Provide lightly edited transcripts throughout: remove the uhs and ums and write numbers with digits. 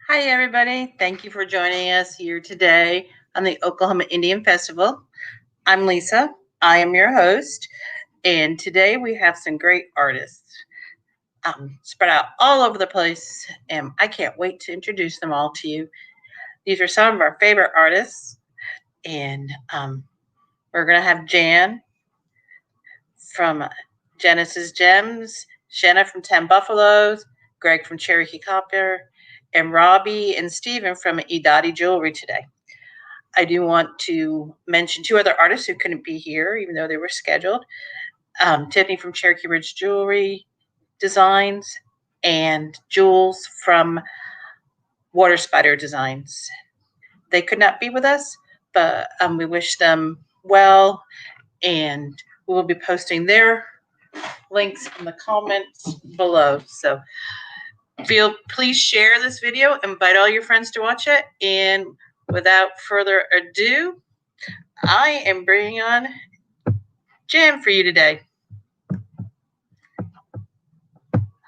Hi, everybody. Thank you for joining us here today on the Oklahoma Indian Festival. I'm Lisa. I am your host, and today we have some great artists spread out all over the place, and I can't wait to introduce them all to you. These are some of our favorite artists, and we're going to have Jan from Genesis Gems, Shanna from 10 Buffaloes, Greg from Cherokee Copper, and Robbie and Steven from Idati Jewelry today. I do want to mention two other artists who couldn't be here, even though they were scheduled. Tiffany from Cherokee Ridge Jewelry Designs and Jules from Water Spider Designs. They could not be with us, but we wish them well, and we will be posting their links in the comments below. So please share this video, invite all your friends to watch it, and without further ado, I am bringing on Jan for you today.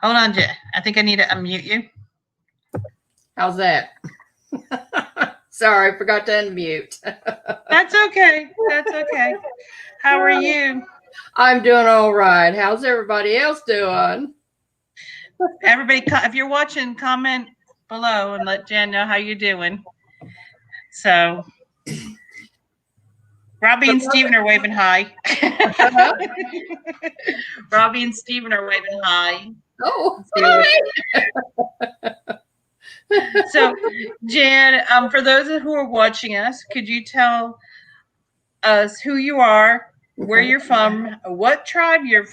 Hold on, Jan. I think I need to unmute you. How's that? Sorry, I forgot to unmute. That's okay. That's okay. How are you? I'm doing all right. How's everybody else doing? Everybody, if you're watching, comment below and let Jan know how you're doing. So, Robbie and Steven are waving hi. Robbie and Steven are waving hi. Oh, hi. So, Jan, for those who are watching us, could you tell us who you are, where you're from, what tribe you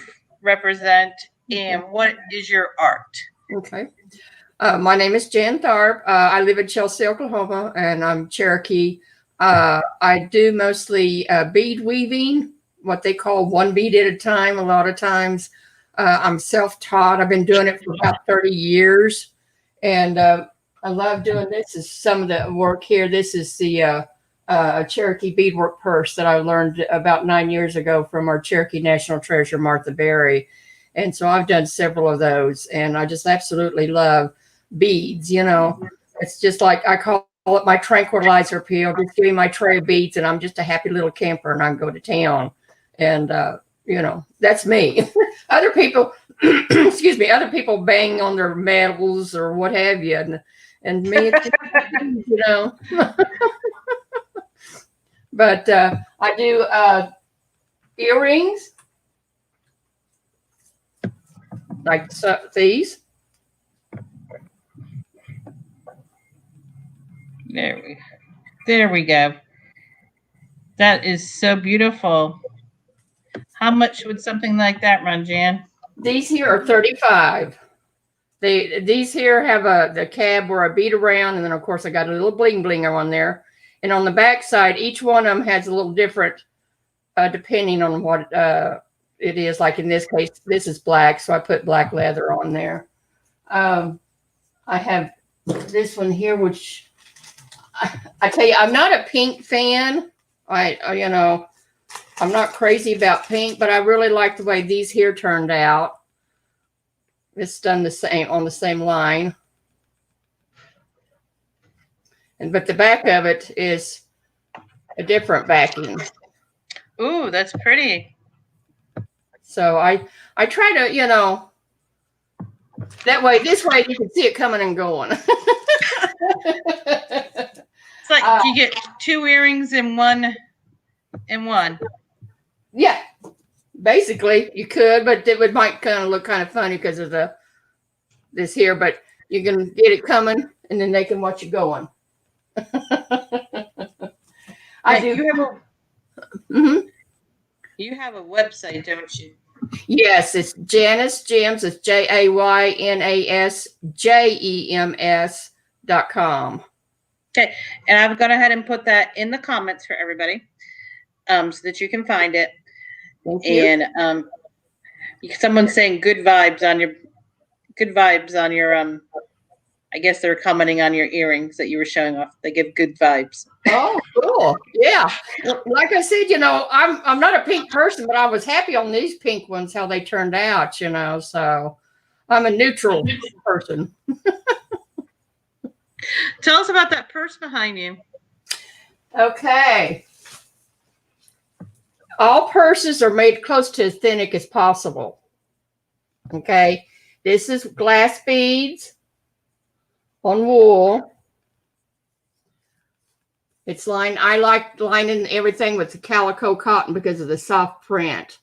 represent, and what is your art? Okay. My name is Jan Tharp. I live in Chelsea, Oklahoma, and I'm Cherokee. I do mostly bead weaving, what they call one bead at a time. A lot of times I'm self-taught. I've been doing it for about 30 years. And I love doing this. Is some of the work here. This is the Cherokee beadwork purse that I learned about 9 years ago from our Cherokee National Treasure, Martha Berry. And so I've done several of those, and I just absolutely love beads. You know, it's just like I call it my tranquilizer pill. Just give me my tray of beads, and I'm just a happy little camper, and I can go to town. And you know, that's me. Other people, excuse me, other people bang on their medals or what have you, and me, you know. But I do earrings like these. There we go. That is so beautiful. How much would something like that run, Jan? These here are $35. These here have the cab where I beat around, and then of course I got a little bling blinger on there. And on the back side, each one of them has a little different depending on what it is. Like in this case, this is black, so I put black leather on there. I have this one here, which I tell you, I'm not a pink fan. You know, I'm not crazy about pink, but I really like the way these here turned out. It's done the same on the same line. But the back of it is a different backing. Ooh, that's pretty. So I try to, you know, this way you can see it coming and going. It's like you get two earrings in one. Yeah, basically you could, but it might kind of look kind of funny because of this here. But you can get it coming, and then they can watch you going. I do. You have a website, don't you? Yes, it's Janice Gems. It's JAYNASJEMS.com. Okay, and I've gone ahead and put that in the comments for everybody, so that you can find it. Thank you. And someone's saying good vibes on your I guess they're commenting on your earrings that you were showing off. They give good vibes. Oh, cool. Yeah. Like I said, you know, I'm not a pink person, but I was happy on these pink ones, how they turned out, you know, so I'm a neutral person. Tell us about that purse behind you. Okay. All purses are made close to authentic as possible. Okay. This is glass beads on wool. It's lined, I like lining everything with the calico cotton because of the soft print.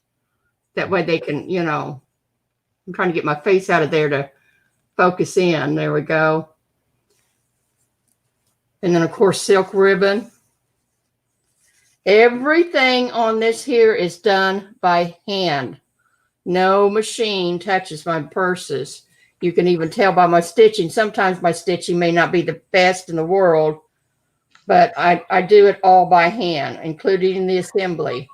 That way they can, you know, I'm trying to get my face out of there to focus in. There we go. And then, of course, silk ribbon. Everything on this here is done by hand. No machine touches my purses. You can even tell by my stitching. Sometimes my stitching may not be the best in the world, but I do it all by hand, including the assembly.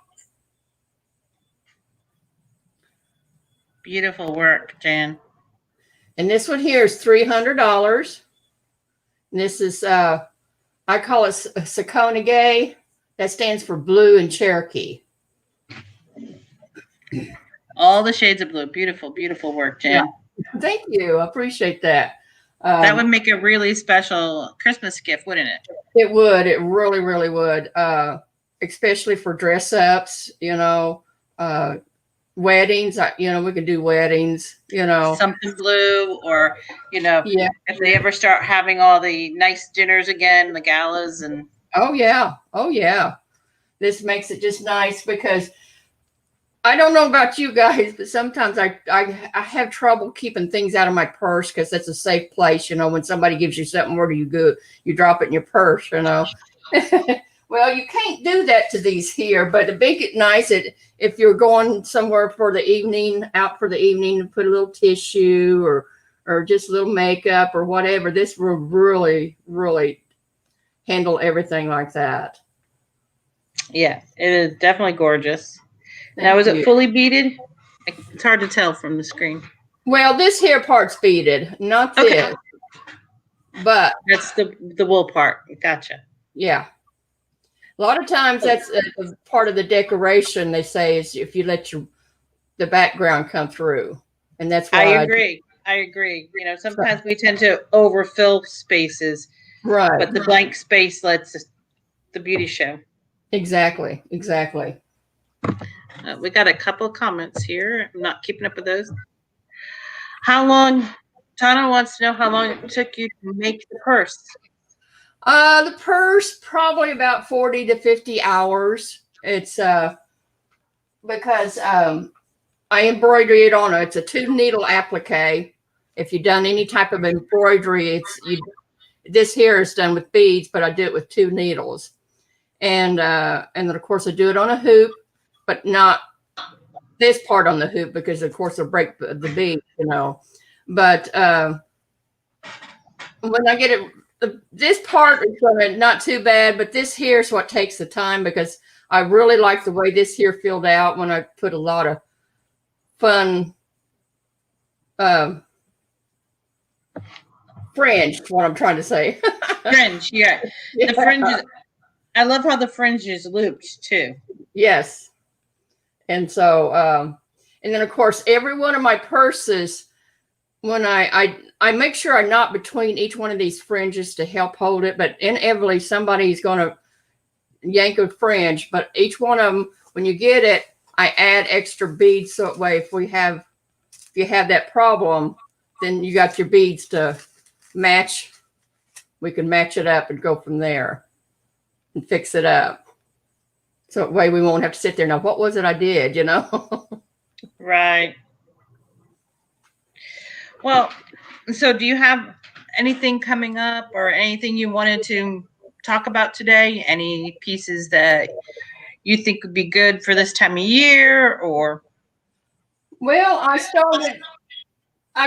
Beautiful work, Jan. And this one here is $300. And this is, I call it Sakonage. That stands for blue and Cherokee. All the shades of blue. Beautiful, beautiful work, Jan. Yeah. Thank you. I appreciate that. That would make a really special Christmas gift, wouldn't it? It would. It really, really would. Especially for dress ups, you know, weddings. You know, we can do weddings, you know. Something blue, or, you know, yeah. If they ever start having all the nice dinners again, the galas and. Oh, yeah. Oh, yeah. This makes it just nice because I don't know about you guys, but sometimes I have trouble keeping things out of my purse because that's a safe place. You know, when somebody gives you something, where do you go? You drop it in your purse, you know. Well, you can't do that to these here, but to make it nice, if you're going somewhere for the evening, out for the evening, and put a little tissue or just a little makeup or whatever, this will really, really handle everything like that. Yeah, it is definitely gorgeous. Now, is it fully beaded? It's hard to tell from the screen. Well, this here part's beaded, not this. Okay. But that's the wool part. Gotcha. Yeah. A lot of times that's a part of the decoration, they say, is if you let the background come through. And that's why I agree. I agree. You know, sometimes we tend to overfill spaces. Right. But the blank space lets the beauty show. Exactly. Exactly. We got a couple of comments here. I'm not keeping up with those. How long, Tana wants to know how long it took you to make the purse. The purse, probably about 40 to 50 hours. It's because I embroidery it on it's a 2-needle applique. If you've done any type of embroidery, this here is done with beads, but I do it with 2 needles. And then of course I do it on a hoop, but not this part on the hoop because of course it'll break the bead, you know. But when I get it, this part is not too bad, but this here is what takes the time because I really like the way this here filled out when I put a lot of fun fringe, what I'm trying to say. Fringe, yeah. The fringes. I love how the fringe is looped too. Yes. And so, and then of course, every one of my purses, when I make sure I knot between each one of these fringes to help hold it, but inevitably somebody's going to yank a fringe, but each one of them, when you get it, I add extra beads. So that way, if you have that problem, then you got your beads to match. We can match it up and go from there and fix it up. So that way we won't have to sit there. Now, what was it I did, you know? Right. Well, so do you have anything coming up or anything you wanted to talk about today? Any pieces that you think would be good for this time of year or? Well, I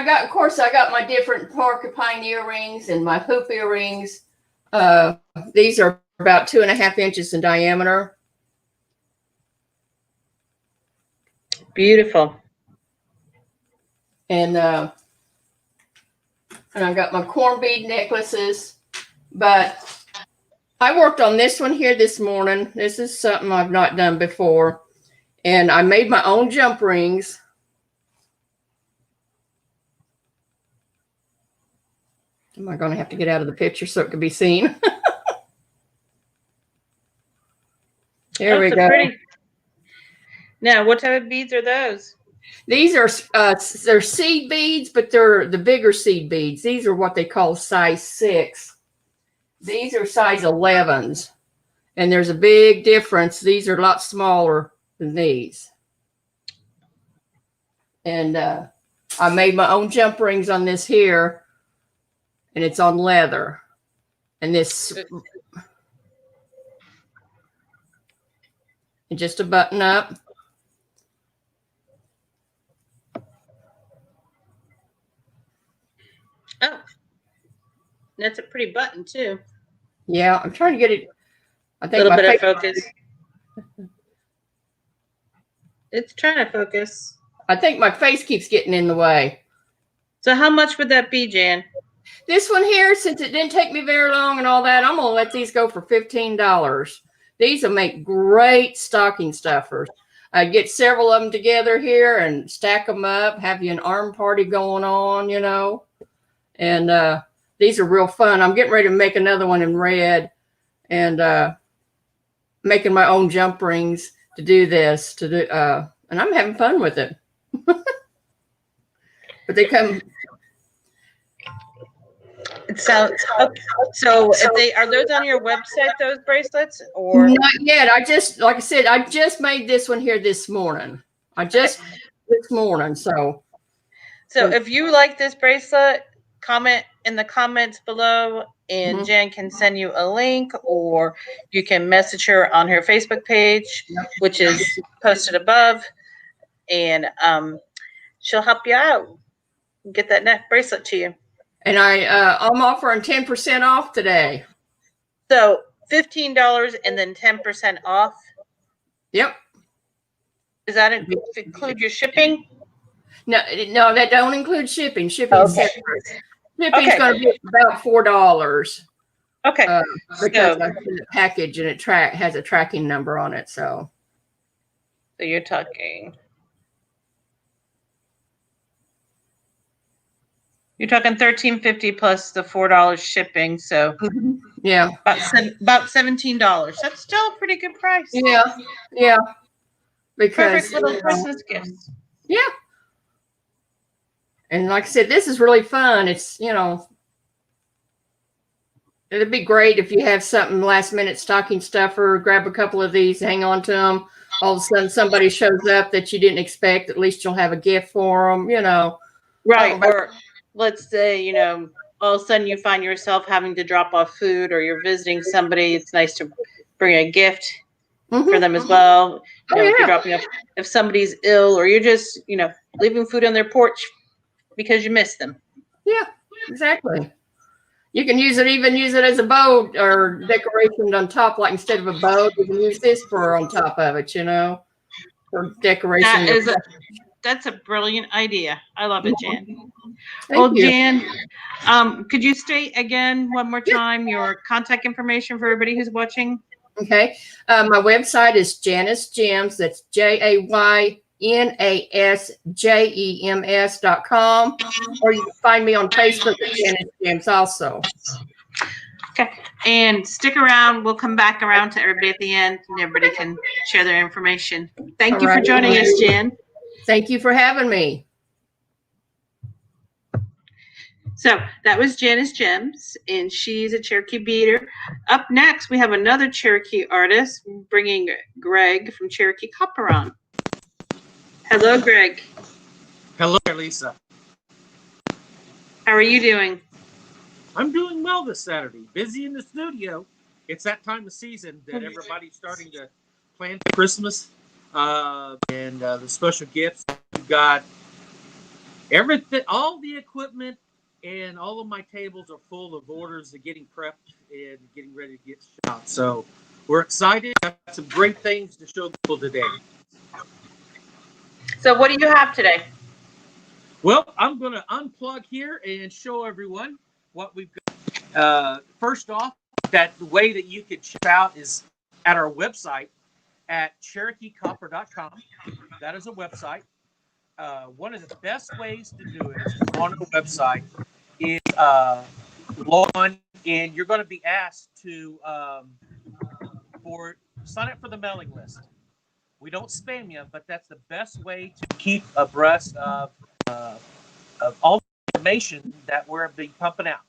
got my different porcupine earrings and my hoop earrings. These are about 2.5 inches in diameter. Beautiful. And I got my corn bead necklaces, but I worked on this one here this morning. This is something I've not done before. And I made my own jump rings. Am I going to have to get out of the picture so it can be seen? There we go. Pretty. Now, what type of beads are those? These are they're seed beads, but they're the bigger seed beads. These are what they call size 6. These are size 11s, and there's a big difference. These are a lot smaller than these. And I made my own jump rings on this here, and it's on leather. And this, and just a button up. Oh, that's a pretty button too. Yeah, I'm trying to get it. I think a little bit of focus. It's trying to focus. I think my face keeps getting in the way. So how much would that be, Jan? This one here, since it didn't take me very long and all that, I'm going to let these go for $15. These will make great stocking stuffers. Get several of them together here and stack them up, have you an arm party going on, you know. And these are real fun. I'm getting ready to make another one in red and making my own jump rings to do this. And I'm having fun with it. But they come... It sounds okay. So if they are those on your website, those bracelets, or not yet. Like I said, I just made this one here this morning. This morning. So if you like this bracelet, comment in the comments below, and Jan can send you a link, or you can message her on her Facebook page, which is posted above, and she'll help you out. Get that neck bracelet to you. And I'm offering 10% off today. So $15 and then 10% off. Yep. Does that include your shipping? No, that don't include shipping. Shipping's separate. Shipping's going to be about $4. Okay. Because I send a package and it has a tracking number on it. So you're talking. You're talking $13.50 plus the $4 shipping, so yeah, about $17. That's still a pretty good price. Yeah. Because perfect little Christmas gifts. Yeah, and like I said, this is really fun. It's it'd be great if you have something last minute stocking stuffer. Grab a couple of these, hang on to them. All of a sudden, somebody shows up that you didn't expect. At least you'll have a gift for them. Right. Or let's say, all of a sudden you find yourself having to drop off food, or you're visiting somebody. It's nice to bring a gift for them as well. If you're dropping off, if somebody's ill, or you're just, leaving food on their porch because you miss them. Yeah, exactly. You can use it as a bow or decoration on top. Like instead of a bow, you can use this for on top of it, for decoration. That's a brilliant idea. I love it, Jan. Thank you. Jan, could you state again one more time your contact information for everybody who's watching? Okay. My website is Janice Gems. That's JAYNASJEMS.com. Or you can find me on Facebook at Janice Gems also. Okay. And stick around. We'll come back around to everybody at the end, and everybody can share their information. Thank you for joining us, Jan. Thank you for having me. So that was Janice Gems, and she's a Cherokee beater. Up next, we have another Cherokee artist, bringing Greg from Cherokee Copper on. Hello, Greg. Hello, Lisa. How are you doing? I'm doing well this Saturday. Busy in the studio. It's that time of season that everybody's starting to plan for Christmas and the special gifts. We've got everything, all the equipment, and all of my tables are full of orders and getting prepped and getting ready to get shot. So we're excited. Got some great things to show people today. So what do you have today? Well, I'm going to unplug here and show everyone what we've got. First off, the way that you can check out is at our website at CherokeeCopper.com. That is a website. One of the best ways to do it on our website is log on, and you're going to be asked to for sign up for the mailing list. We don't spam you, but that's the best way to keep abreast of all the information that we're being pumping out.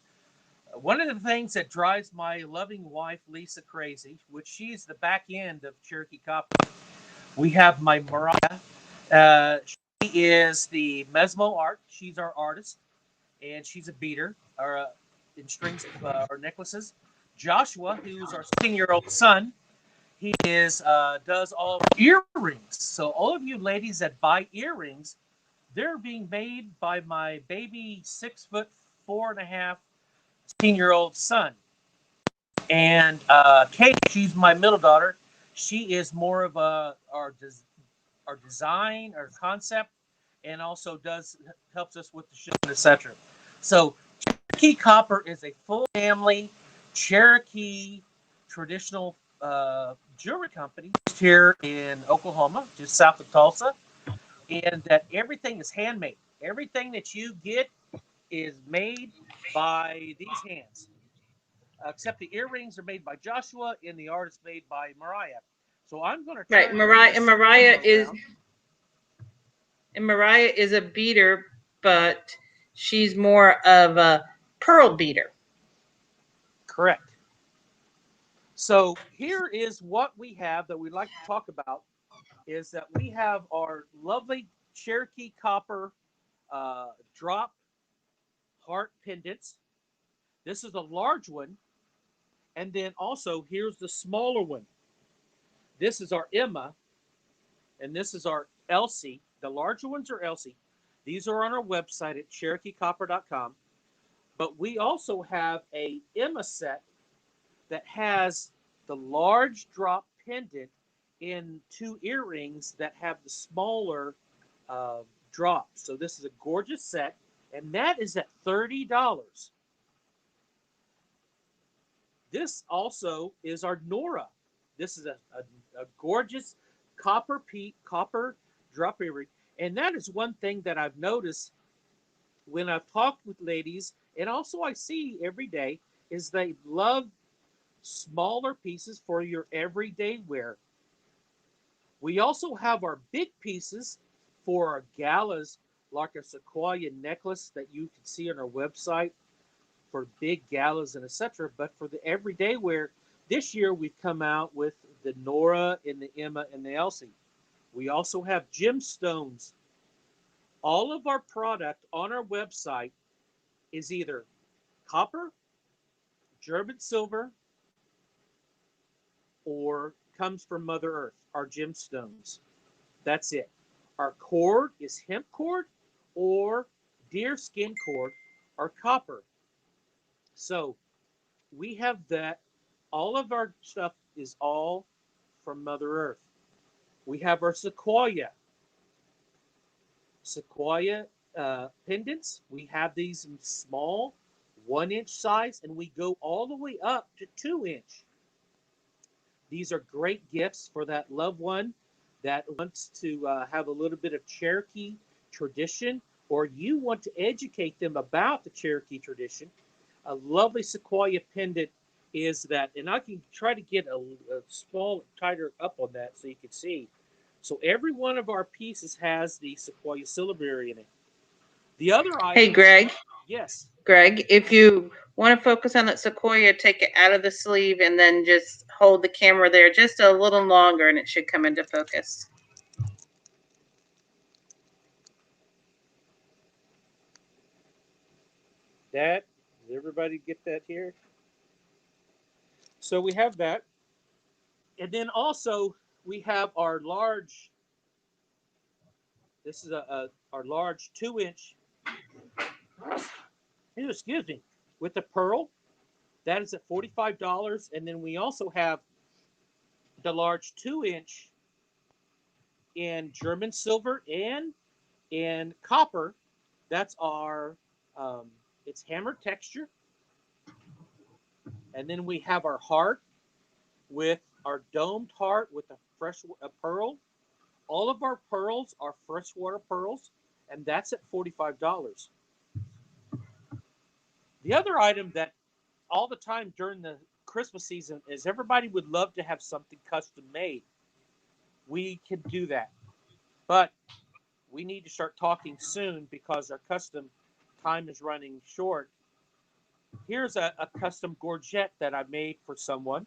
One of the things that drives my loving wife Lisa crazy, which she's the back end of Cherokee Copper, we have my Mariah. She is the Mesmo art. She's our artist, and she's a beater or in strings or necklaces. Joshua, who's our 16-year-old son, he is does all earrings. So all of you ladies that buy earrings, they're being made by my baby 6'4.5" 16-year-old son. And Kate, she's my middle daughter. She is more of our design, our concept, and also helps us with the shipping, etc. So Cherokee Copper is a full family Cherokee traditional jewelry company here in Oklahoma, just south of Tulsa, and that everything is handmade. Everything that you get is made by these hands, except the earrings are made by Joshua and the art is made by Mariah. So I'm going to Right, Mariah is a beater, but she's more of a pearl beater. Correct. So here is what we have that we'd like to talk about is that we have our lovely Cherokee Copper drop heart pendants. This is a large one. And then also here's the smaller one. This is our Emma, and this is our Elsie. The larger ones are Elsie. These are on our website at CherokeeCopper.com. But we also have a Emma set that has the large drop pendant in 2 earrings that have the smaller drops. So this is a gorgeous set, and that is at $30. This also is our Nora. This is a gorgeous copper drop earring. And that is one thing that I've noticed when I've talked with ladies, and also I see every day, is they love smaller pieces for your everyday wear. We also have our big pieces for our galas, like a sequoia necklace that you can see on our website for big galas and etc. But for the everyday wear, this year we've come out with the Nora and the Emma and the Elsie. We also have gemstones. All of our product on our website is either copper, German silver, or comes from Mother Earth, our gemstones. That's it. Our cord is hemp cord or deer skin cord or copper. So we have that. All of our stuff is all from Mother Earth. We have our sequoia pendants. We have these in small 1-inch size, and we go all the way up to 2-inch. These are great gifts for that loved one that wants to have a little bit of Cherokee tradition, or you want to educate them about the Cherokee tradition. A lovely sequoia pendant is that, and I can try to get a small tighter up on that so you can see. So every one of our pieces has the sequoia syllabary in it. The other item. Hey, Greg. Yes. Greg, if you want to focus on that sequoia, take it out of the sleeve and then just hold the camera there just a little longer and it should come into focus. That, does everybody get that here? So we have that. And then also we have our large, this is our large 2-inch, excuse me, with the pearl. That is at $45. And then we also have the large 2-inch in German silver and in copper. That's our, it's hammer texture. And then we have our heart with our domed heart with a pearl. All of our pearls are freshwater pearls, and that's at $45. The other item that all the time during the Christmas season is everybody would love to have something custom made. We can do that, but we need to start talking soon because our custom time is running short. Here's a custom gorget that I made for someone.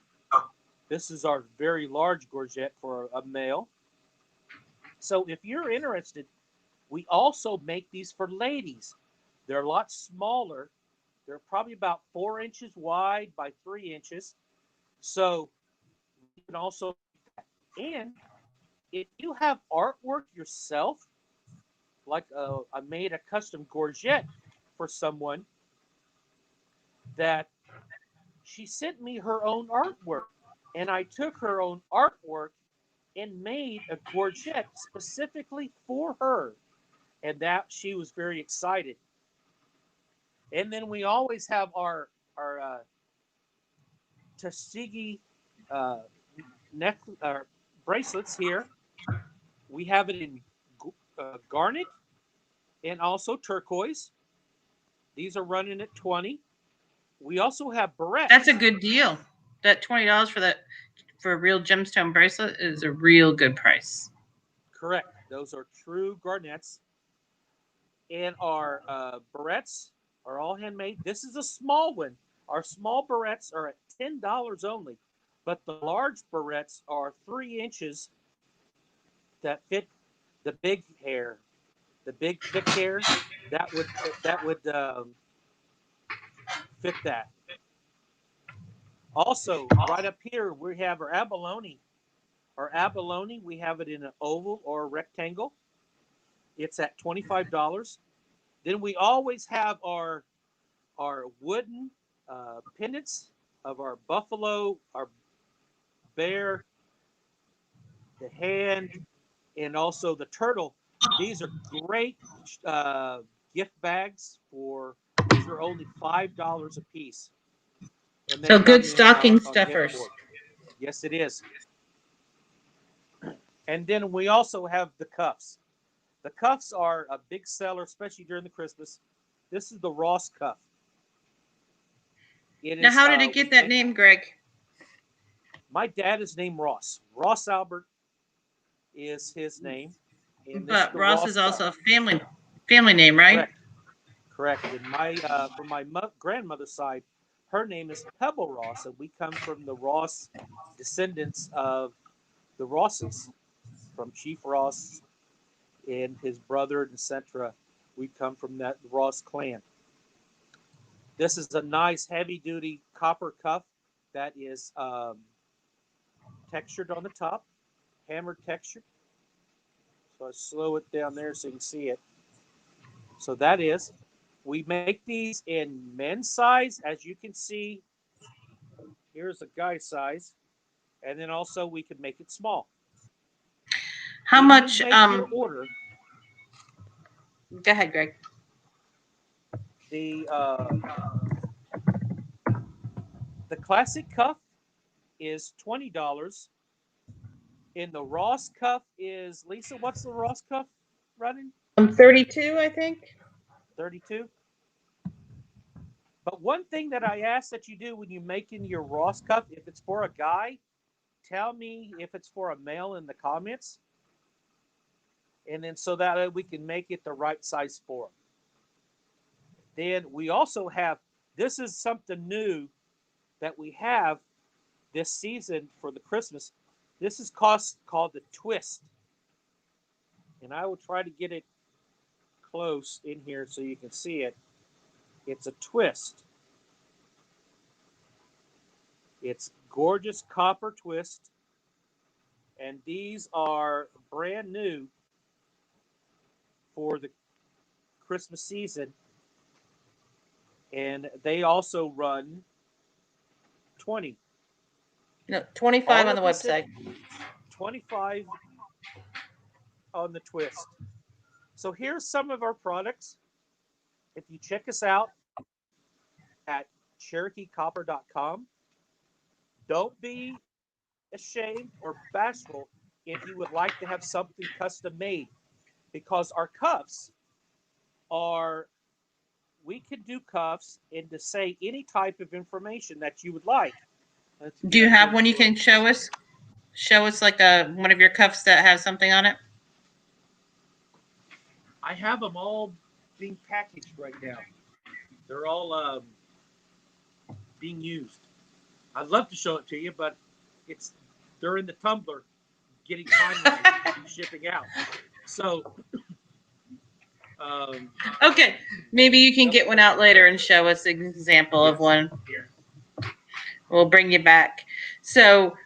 This is our very large gorget for a male. So if you're interested, we also make these for ladies. They're a lot smaller. They're probably about 4 inches wide by 3 inches. So you can also, and if you have artwork yourself, like I made a custom gorget for someone that she sent me her own artwork, and I took her own artwork and made a gorget specifically for her, and that she was very excited. And then we always have our Tuskegee uh, neck bracelets here. We have it in garnet and also turquoise. These are running at 20. We also have barrettes. That's a good deal. That $20 for a real gemstone bracelet is a real good price. Correct. Those are true garnets. And our barrettes are all handmade. This is a small one. Our small barrettes are at $10 only, but the large barrettes are 3 inches that fit the big hair, the big thick hair. That would fit that. Also, right up here we have our abalone. Our abalone, we have it in an oval or a rectangle. It's at $25. Then we always have our wooden pendants of our buffalo, our bear, the hand, and also the turtle. These are great gift bags for. These are only $5 a piece. And So good stocking stuffers. Yes, it is. And then we also have the cuffs. The cuffs are a big seller, especially during the Christmas. This is the Ross cuff. Now, how did it get that name, Greg? My dad is named Ross. Ross Albert is his name. But Ross is also a family name, right? Correct. And from my grandmother's side, her name is Pebble Ross, and we come from the Ross descendants of the Rosses, from Chief Ross and his brother, etc. We come from that Ross clan. This is a nice heavy-duty copper cuff that is textured on the top, hammered texture. So I slow it down there so you can see it. So that is, we make these in men's size, as you can see. Here's a guy's size, and then also we can make it small. How much? Your order. Go ahead, Greg. The classic cuff is $20. And the Ross cuff is, Lisa, what's the Ross cuff running? 32, I think. 32. But one thing that I ask that you do when you're making your Ross cuff, if it's for a guy, tell me if it's for a male in the comments. And then so that we can make it the right size for him. Then we also have, this is something new that we have this season for the Christmas. This is called the Twist. And I will try to get it close in here so you can see it. It's a twist. It's gorgeous copper twist. And these are brand new for the Christmas season. And they also run 20. No, 25 on the website. 25 on the twist. So here's some of our products. If you check us out at CherokeeCopper.com, don't be ashamed or bashful if you would like to have something custom made, because our cuffs are we could do cuffs and to say any type of information that you would like. Do you have one you can show us? Show us like one of your cuffs that has something on it. I have them all being packaged right now. They're all being used. I'd love to show it to you, but they're in the tumbler, getting finalized and shipping out. So, Okay, maybe you can get one out later and show us an example of one. We'll bring you back. So,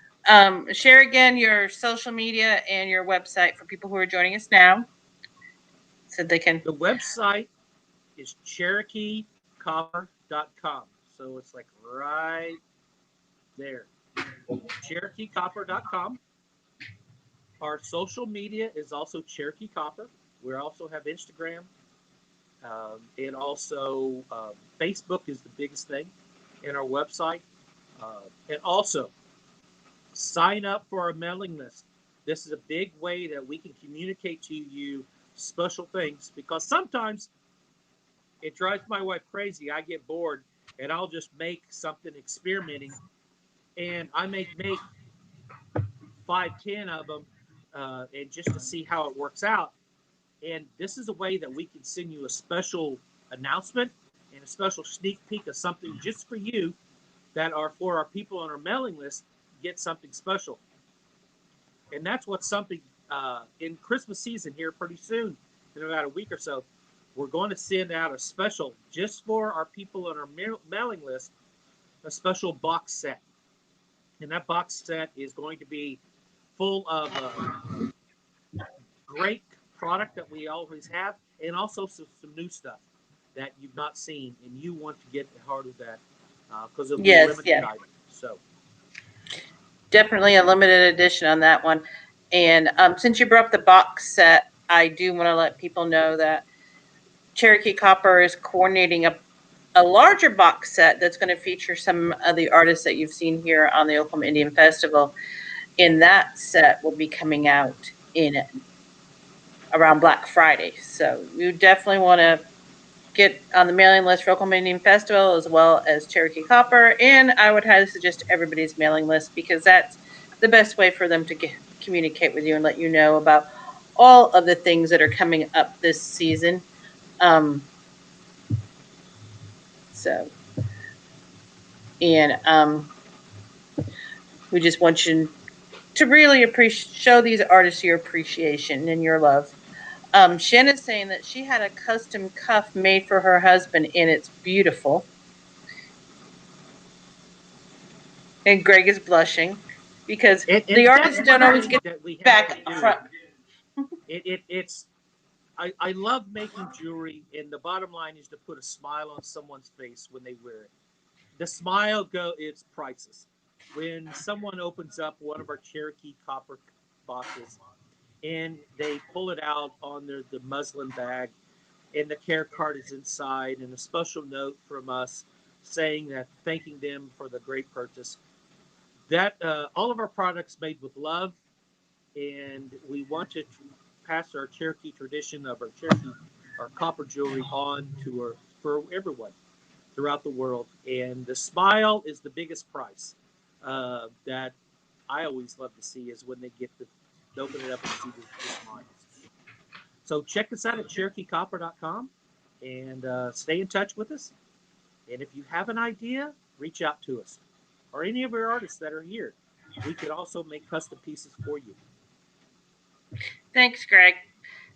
share again your social media and your website for people who are joining us now, so they can. The website is CherokeeCopper.com. So it's like right there. CherokeeCopper.com. Our social media is also Cherokee Copper. We also have Instagram. And also Facebook is the biggest thing in our website. And also sign up for our mailing list. This is a big way that we can communicate to you special things, because sometimes it drives my wife crazy. I get bored and I'll just make something experimenting, and I may make 5-10 of them and just to see how it works out. And this is a way that we can send you a special announcement and a special sneak peek of something just for you, that are for our people on our mailing list, get something special. And that's what's something in Christmas season here pretty soon, in about a week or so, we're going to send out a special just for our people on our mailing list, a special box set. And that box set is going to be full of great product that we always have, and also some new stuff that you've not seen and you want to get a part of that, because it'll be a limited item. So Definitely a limited edition on that one. And since you brought up the box set, I do want to let people know that Cherokee Copper is coordinating a larger box set that's going to feature some of the artists that you've seen here on the Oklahoma Indian Festival. And that set will be coming out in around Black Friday. So you definitely want to get on the mailing list for Oklahoma Indian Festival, as well as Cherokee Copper. And I would highly suggest everybody's mailing list, because that's the best way for them to communicate with you and let you know about all of the things that are coming up this season. We just want you to really show these artists your appreciation and your love. Shanna's saying that she had a custom cuff made for her husband, and it's beautiful. And Greg is blushing because the artists don't always get back front. I love making jewelry, and the bottom line is to put a smile on someone's face when they wear it. The smile it's priceless. When someone opens up one of our Cherokee Copper boxes and they pull it out on the muslin bag, and the care card is inside, and a special note from us saying that, thanking them for the great purchase. That all of our products made with love, and we want to pass our Cherokee tradition of our copper jewelry on for everyone throughout the world. And the smile is the biggest prize that I always love to see, is when they get to open it up and see the smiles. So check us out at CherokeeCopper.com and stay in touch with us. And if you have an idea, reach out to us, or any of our artists that are here. We could also make custom pieces for you. Thanks, Greg.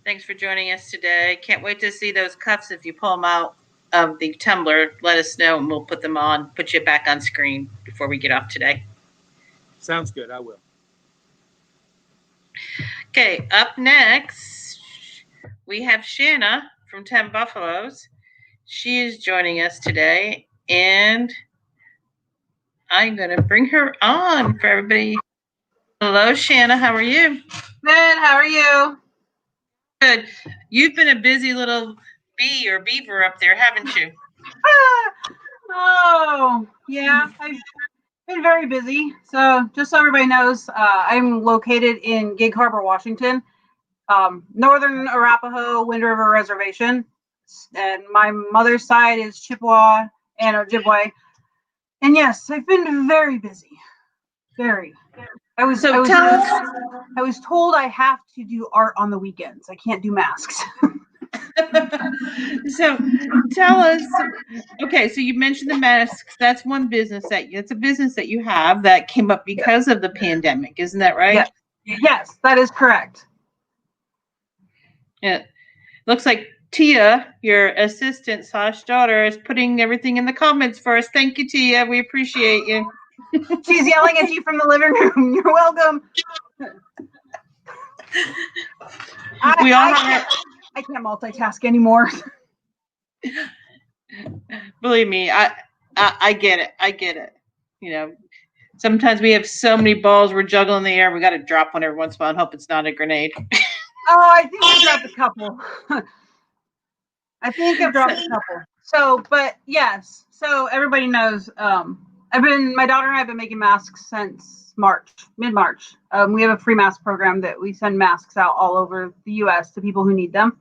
Thanks for joining us today. Can't wait to see those cuffs. If you pull them out of the tumbler, let us know, and we'll put them on, put you back on screen before we get off today. Sounds good. I will. Okay, up next, we have Shanna from 10 Buffaloes. She is joining us today, and I'm going to bring her on for everybody. Hello, Shanna. How are you? Good. How are you? Good. You've been a busy little bee or beaver up there, haven't you? Oh, yeah. I've been very busy. So just so everybody knows, I'm located in Gig Harbor, Washington, Northern Arapahoe Wind River Reservation. and my mother's side is Chippewa and Ojibwe. And yes, I've been very busy. Very. I was told I have to do art on the weekends. I can't do masks. So tell us, okay, so you mentioned the masks. That's one business it's a business that you have that came up because of the pandemic. Isn't that right? Yes, that is correct. Yeah. Looks like Tia, your assistant / daughter, is putting everything in the comments for us. Thank you, Tia. We appreciate you. She's yelling at you from the living room. You're welcome. I can't multitask anymore. Believe me, I get it. I get it. You know, sometimes we have so many balls we're juggling in the air. We got to drop one every once in a while and hope it's not a grenade. Oh, I think I dropped a couple. I think I've dropped a couple. So, but yes. So everybody knows. My daughter and I have been making masks since mid-March. We have a free mask program that we send masks out all over the U.S. to people who need them.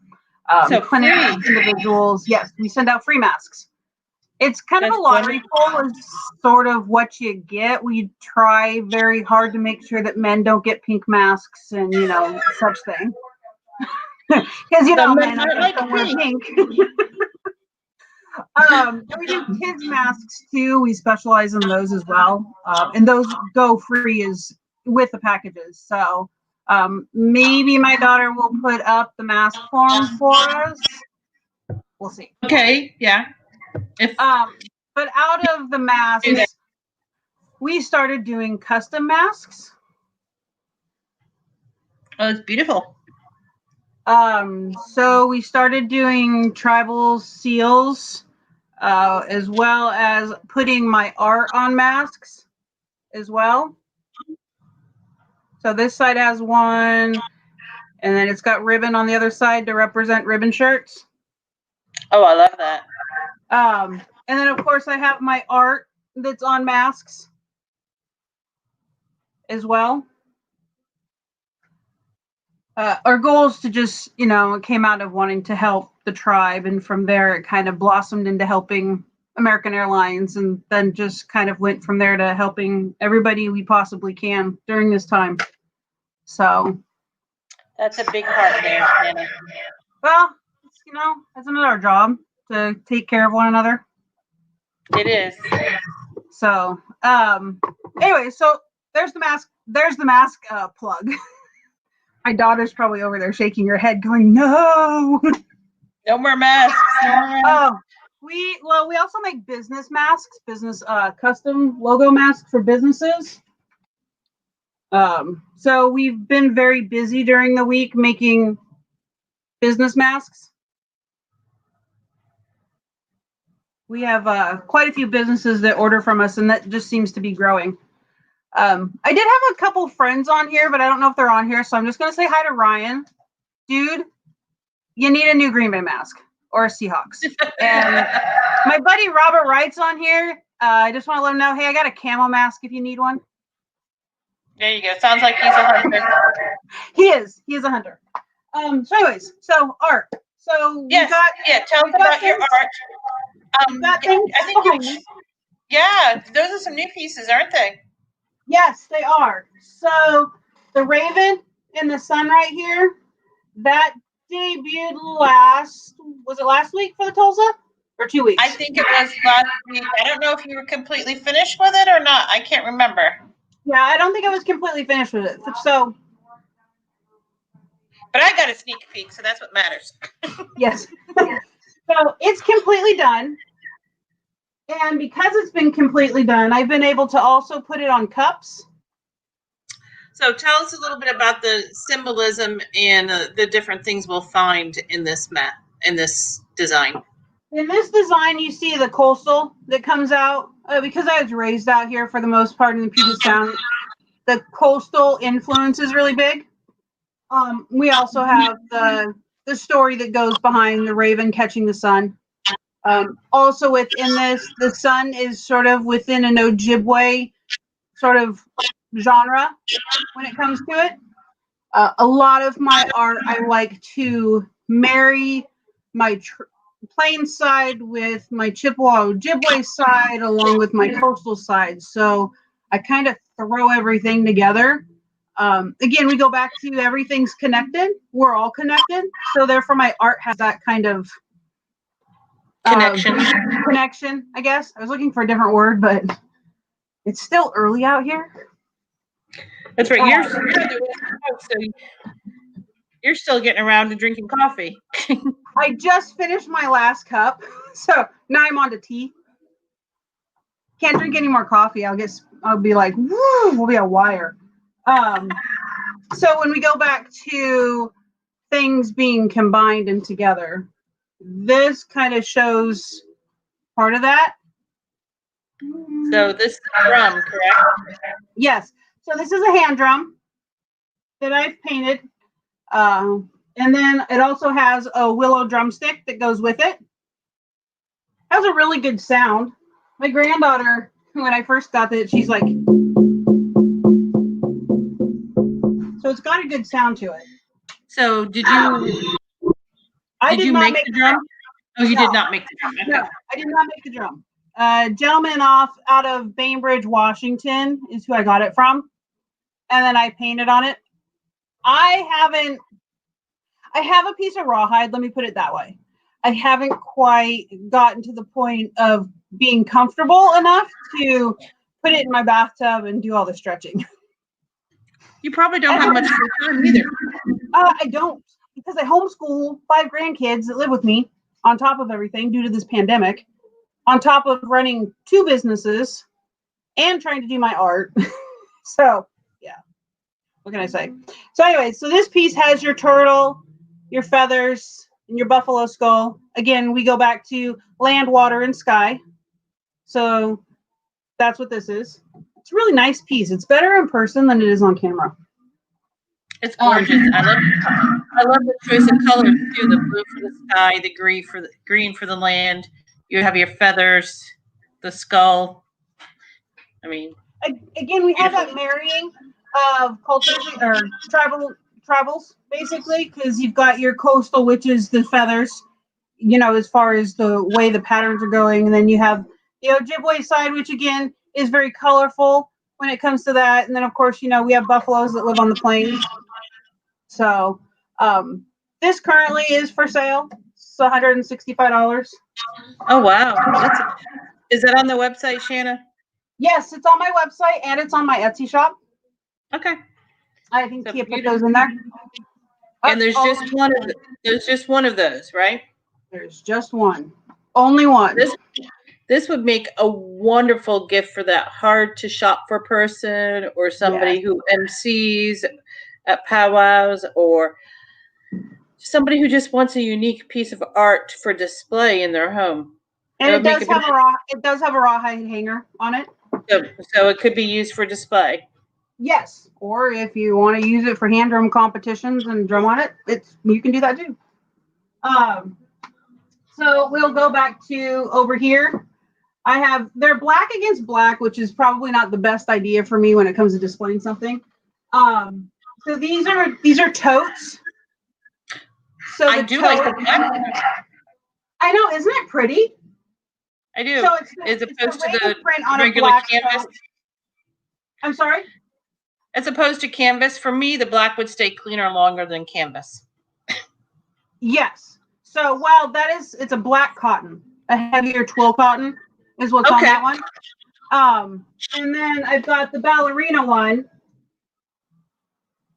So clinics, individuals. Yes, we send out free masks. It's kind of That's a lottery poll is sort of what you get. We try very hard to make sure that men don't get pink masks and, such thing. Because, men I don't wear pink. We do kids masks too. We specialize in those as well. And those go free with the packages. So maybe my daughter will put up the mask form for us. We'll see. Okay, yeah. But out of the masks, we started doing custom masks. Oh, it's beautiful. So we started doing tribal seals, as well as putting my art on masks as well. So this side has one, and then it's got ribbon on the other side to represent ribbon shirts. Oh, I love that. And then of course I have my art that's on masks as well. Our goal is to just, it came out of wanting to help the tribe, and from there it kind of blossomed into helping American Airlines, and then just kind of went from there to helping everybody we possibly can during this time. So that's a big heart there, Anna. Well, isn't it our job to take care of one another? It is. So, anyway, so there's the mask. There's the mask plug. My daughter's probably over there shaking her head, going, "No, no more masks." Oh, we also make business masks, custom logo masks for businesses. So we've been very busy during the week making business masks. We have quite a few businesses that order from us, and that just seems to be growing. I did have a couple friends on here, but I don't know if they're on here, so I'm just going to say hi to Ryan. Dude, you need a new Green Bay mask or a Seahawks. And my buddy Robert Wright's on here. I just want to let him know, hey, I got a camo mask if you need one. There you go. Sounds like he's a hunter. He is a hunter. So anyways, so art. So yes, tell us about your art. Yeah, those are some new pieces, aren't they? Yes, they are. So the Raven and the Sun right here, that debuted last week for the Tulsa? Or 2 weeks? I think it was last week. I don't know if you were completely finished with it or not. I can't remember. Yeah, I don't think I was completely finished with it. So, but I got a sneak peek, so that's what matters. Yes. So it's completely done. And because it's been completely done, I've been able to also put it on cups. So tell us a little bit about the symbolism and the different things we'll find in this design. In this design, you see the coastal that comes out. Because I was raised out here for the most part in the Puget Sound, the coastal influence is really big. We also have the story that goes behind the Raven catching the sun. Also within this, the sun is sort of within an Ojibwe sort of genre when it comes to it. A lot of my art, I like to marry my plain side with my Chippewa Ojibwe side along with my coastal side. So I kind of throw everything together. Again, we go back to everything's connected. We're all connected. So therefore my art has that kind of connection, I guess. I was looking for a different word, but it's still early out here. That's right. You're still getting around to drinking coffee. I just finished my last cup, so now I'm on to tea. Can't drink any more coffee. I'll be like, woo, we'll be a wire. So when we go back to things being combined and together, this kind of shows part of that. So this is a drum, correct? Yes. So this is a hand drum that I've painted. And then it also has a willow drumstick that goes with it. Has a really good sound. My granddaughter, when I first got it, she's like, so it's got a good sound to it. So did you make the drum? Oh, you did not make the drum. Okay. No, I did not make the drum. Gentleman out of Bainbridge, Washington is who I got it from. And then I painted on it. I have a piece of rawhide, let me put it that way. I haven't quite gotten to the point of being comfortable enough to put it in my bathtub and do all the stretching. You probably don't have much free time either. I don't, because I homeschool 5 grandkids that live with me on top of everything due to this pandemic, on top of running 2 businesses and trying to do my art. So, yeah. What can I say? So anyway, so this piece has your turtle, your feathers, and your buffalo skull. Again, we go back to land, water, and sky. So that's what this is. It's a really nice piece. It's better in person than it is on camera. It's gorgeous. I love the choice of colors too. The blue for the sky, the green for the land. You have your feathers, the skull. I mean, again, we have that marrying of cultures or travels basically, because you've got your coastal, which is the feathers, as far as the way the patterns are going, and then you have the Ojibwe side, which again is very colorful when it comes to that, and then of course we have buffaloes that live on the plains. So this currently is for sale. It's $165. oh wow, is that on the website, Shanna? Yes, it's on my website and it's on my Etsy shop. Okay. I think So Tia put those in there. And there's just one of there's just one of those, right? There's just one. Only one. This would make a wonderful gift for that hard to shop for person, or somebody who MCs at powwows, or somebody who just wants a unique piece of art for display in their home. And it does have a rawhide hanger on it. So it could be used for display. Yes, or if you want to use it for hand drum competitions and drum on it, you can do that too. So we'll go back to over here. They're black against black, which is probably not the best idea for me when it comes to displaying something. So these are totes. So I do like the black. I know, isn't it pretty? I do. So as opposed to the print on regular canvas. tote. I'm sorry? As opposed to canvas, for me, the black would stay cleaner longer than canvas. Yes. So, it's a black cotton, a heavier twill cotton is what's on that one. And then I've got the ballerina one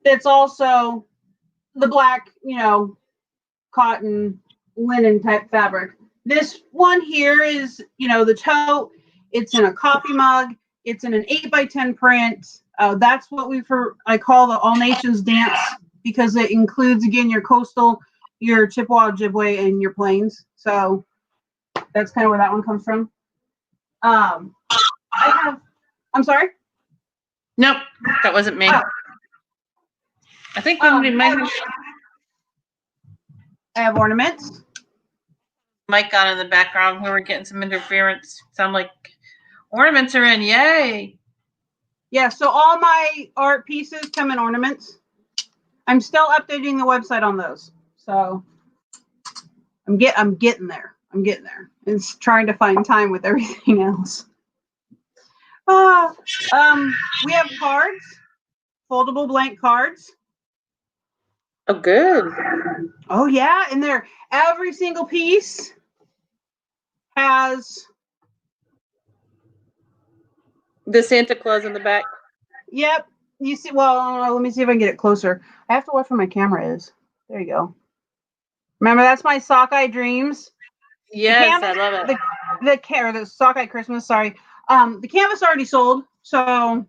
that's also the black, cotton linen type fabric. This one here is, the tote. It's in a coffee mug. It's in an 8x10 print. That's what I call the All Nations Dance, because it includes, again, your coastal, your Chippewa, Ojibwe, and your plains. So that's kind of where that one comes from. I'm sorry? Nope, that wasn't me. Oh. I think somebody might have I have ornaments. mic on in the background. We were getting some interference. Sound like ornaments are in. Yay. Yeah, so all my art pieces come in ornaments. I'm still updating the website on those. So I'm getting there. I'm getting there. It's trying to find time with everything else. We have cards, foldable blank cards. Oh, good. Oh yeah, and there every single piece has. The Santa Claus in the back. Yep. You see, well, let me see if I can get it closer. I have to watch where my camera is. There you go. Remember, that's my Sockeye Dreams. Yes, I love it. The Sockeye Christmas. Sorry. The canvas already sold, so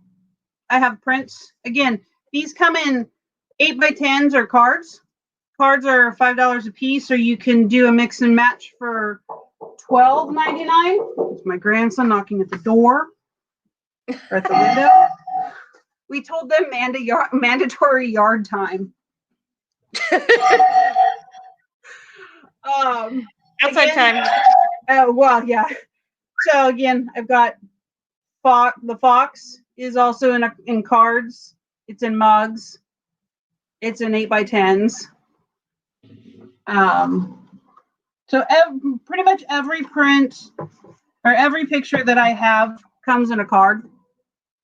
I have prints. Again, these come in 8x10s or cards. Cards are $5 a piece, or you can do a mix and match for $12.99. It's my grandson knocking at the door or at the window. We told them mandatory yard time. Outside time. Well, yeah. So again, I've got the fox is also in cards. It's in mugs. It's in 8x10s. So pretty much every print or every picture that I have comes in a card,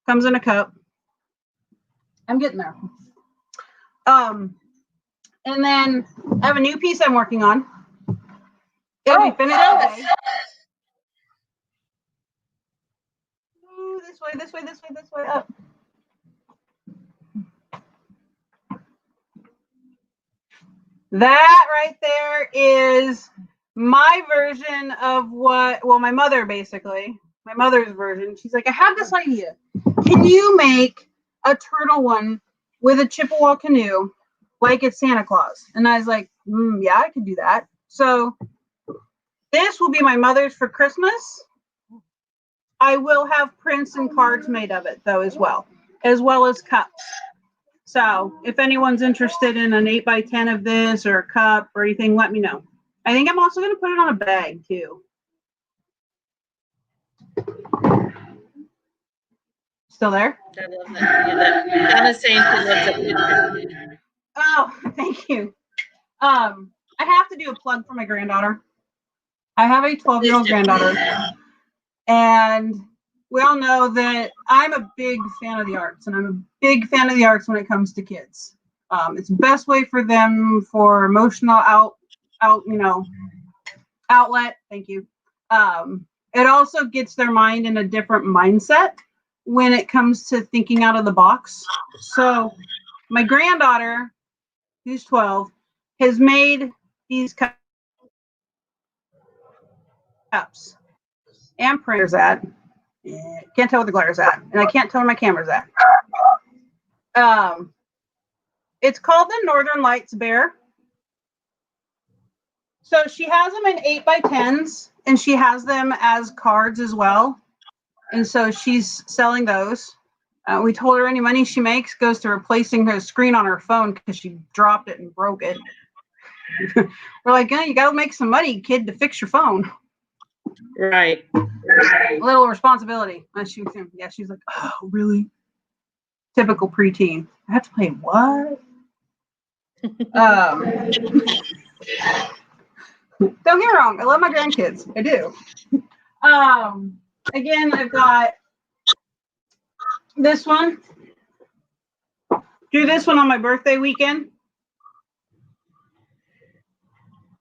comes in a cup. I'm getting there. And then I have a new piece I'm working on. It'll be finished today. Ooh, this way, up. That right there is my version of my mother basically. My mother's version. She's like, I have this idea. Can you make a turtle one with a Chippewa canoe like it's Santa Claus? And I was like, yeah, I could do that. So this will be my mother's for Christmas. I will have prints and cards made of it though as well as cups. So if anyone's interested in an 8x10 of this or a cup or anything, let me know. I think I'm also going to put it on a bag too. Still there? I love that. Donna's saying she loves it. Oh, thank you. I have to do a plug for my granddaughter. I have a 12-year-old granddaughter, and we all know that I'm a big fan of the arts, and I'm a big fan of the arts when it comes to kids. It's the best way for them for emotional outlet. Thank you. It also gets their mind in a different mindset when it comes to thinking out of the box. So my granddaughter, who's 12, has made these cups and printers at. Can't tell what the glare at, and I can't tell where my camera's at. It's called the Northern Lights Bear. So she has them in 8x10s, and she has them as cards as well. And so she's selling those. We told her any money she makes goes to replacing her screen on her phone because she dropped it and broke it. We're like, you got to make some money, kid, to fix your phone. Right. A little responsibility. She's like, oh, really? Typical preteen. I have to pay what? Don't get me wrong. I love my grandkids. I do. Again, I've got this one. Do this one on my birthday weekend.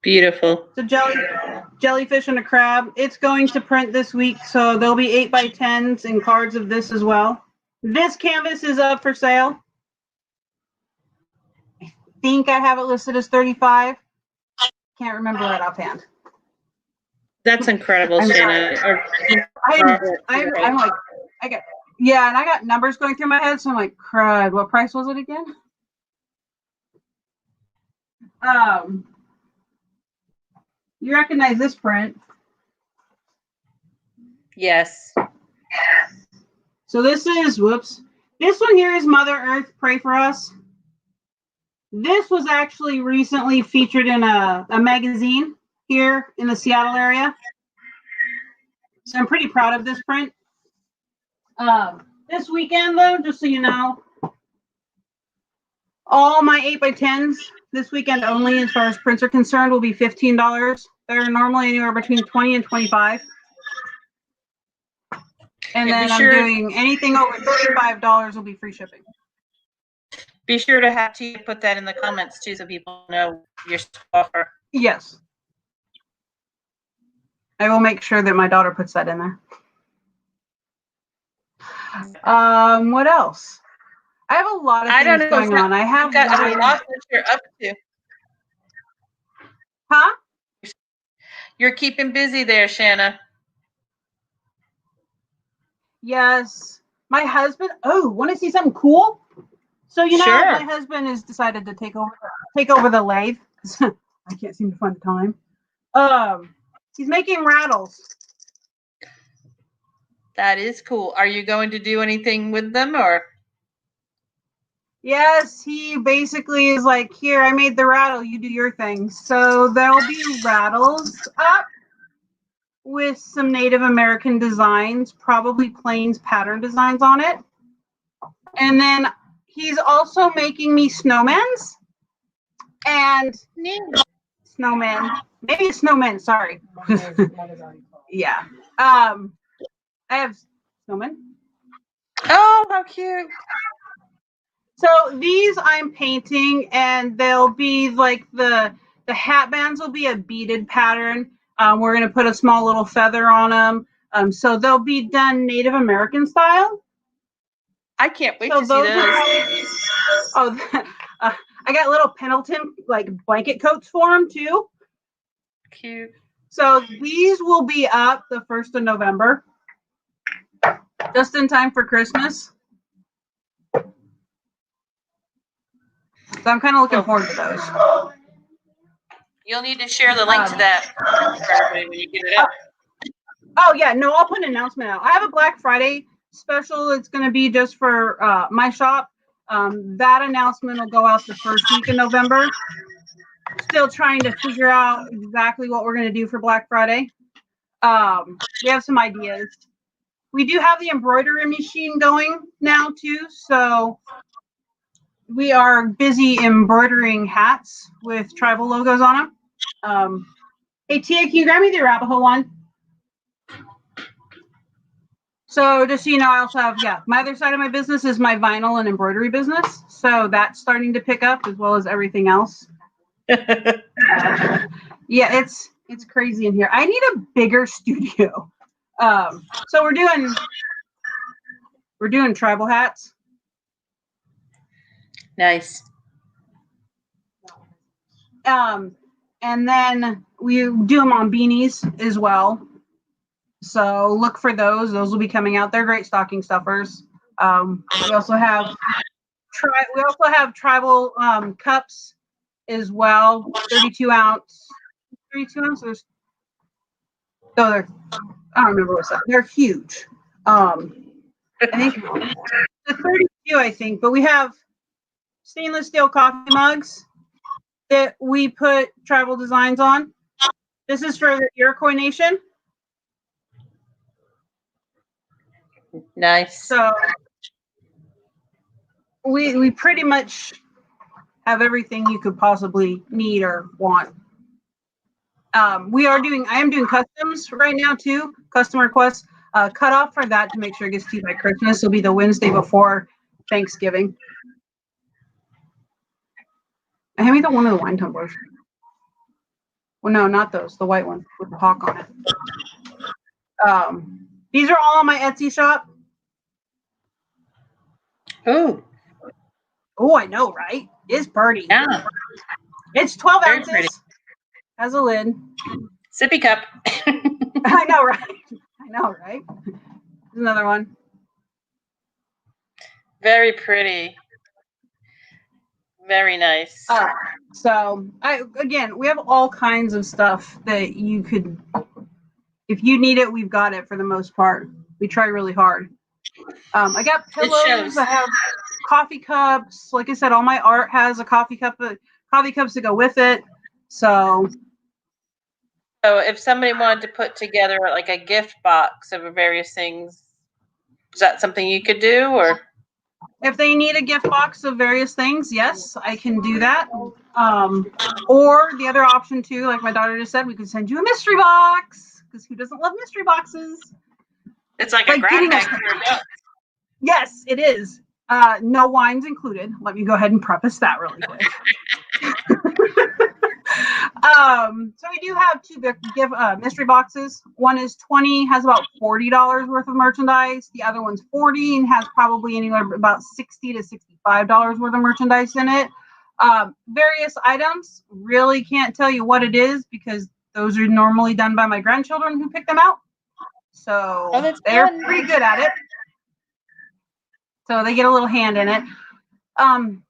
Beautiful. It's a jellyfish and a crab. It's going to print this week, so there'll be 8x10s and cards of this as well. This canvas is up for sale. I think I have it listed as $35. Can't remember right offhand. That's incredible, Shanna. I'm like, and I got numbers going through my head, so I'm like, crud, what price was it again? You recognize this print? Yes. So this is, this one here is Mother Earth, Pray for Us. This was actually recently featured in a magazine here in the Seattle area. So I'm pretty proud of this print. This weekend, though, just so you know, All my 8x10s this weekend only, as far as prints are concerned, will be $15. They're normally anywhere between 20 and 25. And Yeah, be then I'm sure- doing anything over $35 will be free shipping. Be sure to have Tia put that in the comments too, so people know your offer. Yes. I will make sure that my daughter puts that in there. What else? I have a lot of I don't things know. going on. I have You've got a lot that you're up to. Huh? You're keeping busy there, Shanna. Yes. My husband. Oh, want to see something cool? So you know, Sure. my husband has decided to take over the lathe. I can't seem to find the time. He's making rattles. That is cool. Are you going to do anything with them, or? Yes, he basically is like, here, I made the rattle, you do your thing. So there'll be rattles up with some Native American designs, probably Plains pattern designs on it. And then he's also making me snowmans and snowmen. Maybe a snowman, sorry. Yeah. I have snowmen. Oh, how cute. So these I'm painting, and they'll be like the hat bands will be a beaded pattern. We're gonna put a small little feather on them. So they'll be done Native American style. I can't wait So to see those. I got little Pendleton like blanket coats for them too. Cute. So these will be up the 1st of November, just in time for Christmas. So I'm kind of looking forward to those. You'll need to share the link to that for everybody when you get it up. Oh yeah, no, I'll put an announcement out. I have a Black Friday special. It's going to be just for my shop. That announcement will go out the first week in November. Still trying to figure out exactly what we're going to do for Black Friday. We have some ideas. We do have the embroidery machine going now too, so we are busy embroidering hats with tribal logos on them. Hey Tia, can you grab me the Arapaho one? So just so you know, I also have, my other side of my business is my vinyl and embroidery business. So that's starting to pick up as well as everything else. Yeah, it's crazy in here. I need a bigger studio. So we're doing tribal hats. Nice. And then we do them on beanies as well. So look for those. Those will be coming out. They're great stocking stuffers. We also have tribal cups as well. 32 ounce. 32 ounces. So I don't remember what's that. They're huge. I think the 32, I think, but we have stainless steel coffee mugs that we put tribal designs on. This is for the Iroquois Nation. Nice. So we pretty much have everything you could possibly need or want. I am doing customs right now too, custom requests. Cutoff for that to make sure it gets to you by Christmas will be the Wednesday before Thanksgiving. Hand me one of the wine tumblers. Well, no, not those. The white one with the hawk on it. These are all on my Etsy shop. Oh, I know, right? It's pretty. yeah. It's 12 Very ounces. pretty. Has a lid. Sippy cup. I know, right? There's another one. Very pretty. Very nice. So we have all kinds of stuff that you could, if you need it, we've got it for the most part. We try really hard. I got pillows. I have coffee cups. Like I said, all my art has a coffee cups to go with it. So if somebody wanted to put together like a gift box of various things, is that something you could do, or? If they need a gift box of various things, yes, I can do that. Or the other option too, like my daughter just said, we could send you a mystery box because who doesn't love mystery boxes? It's like a Like grab getting bag a- for your book. Yes, it is. No wines included. Let me go ahead and preface that really quick. So we do have two mystery boxes. One is 20, has about $40 worth of merchandise. The other one's 40 and has probably anywhere about $60 to $65 worth of merchandise in it. Various items, really can't tell you what it is because those are normally done by my grandchildren who pick them out. So that's they're fun. pretty good at it. So they get a little hand in it.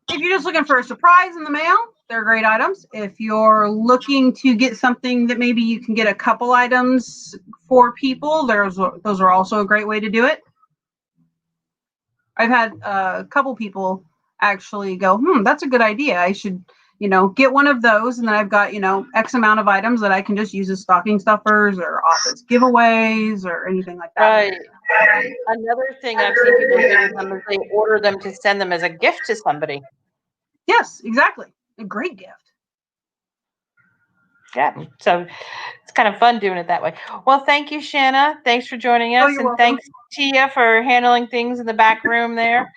If you're just looking for a surprise in the mail, they're great items. If you're looking to get something that maybe you can get a couple items for people, those are also a great way to do it. I've had a couple people actually go, that's a good idea. I should, get one of those. And then I've got, X amount of items that I can just use as stocking stuffers or office giveaways or anything like that. Right. Another thing I've seen people do with them is they order them to send them as a gift to somebody. Yes, exactly. A great gift. Yeah. So it's kind of fun doing it that way. Well, thank you, Shanna. Thanks for joining us. you're And welcome. thanks, Tia, for handling things in the back room there.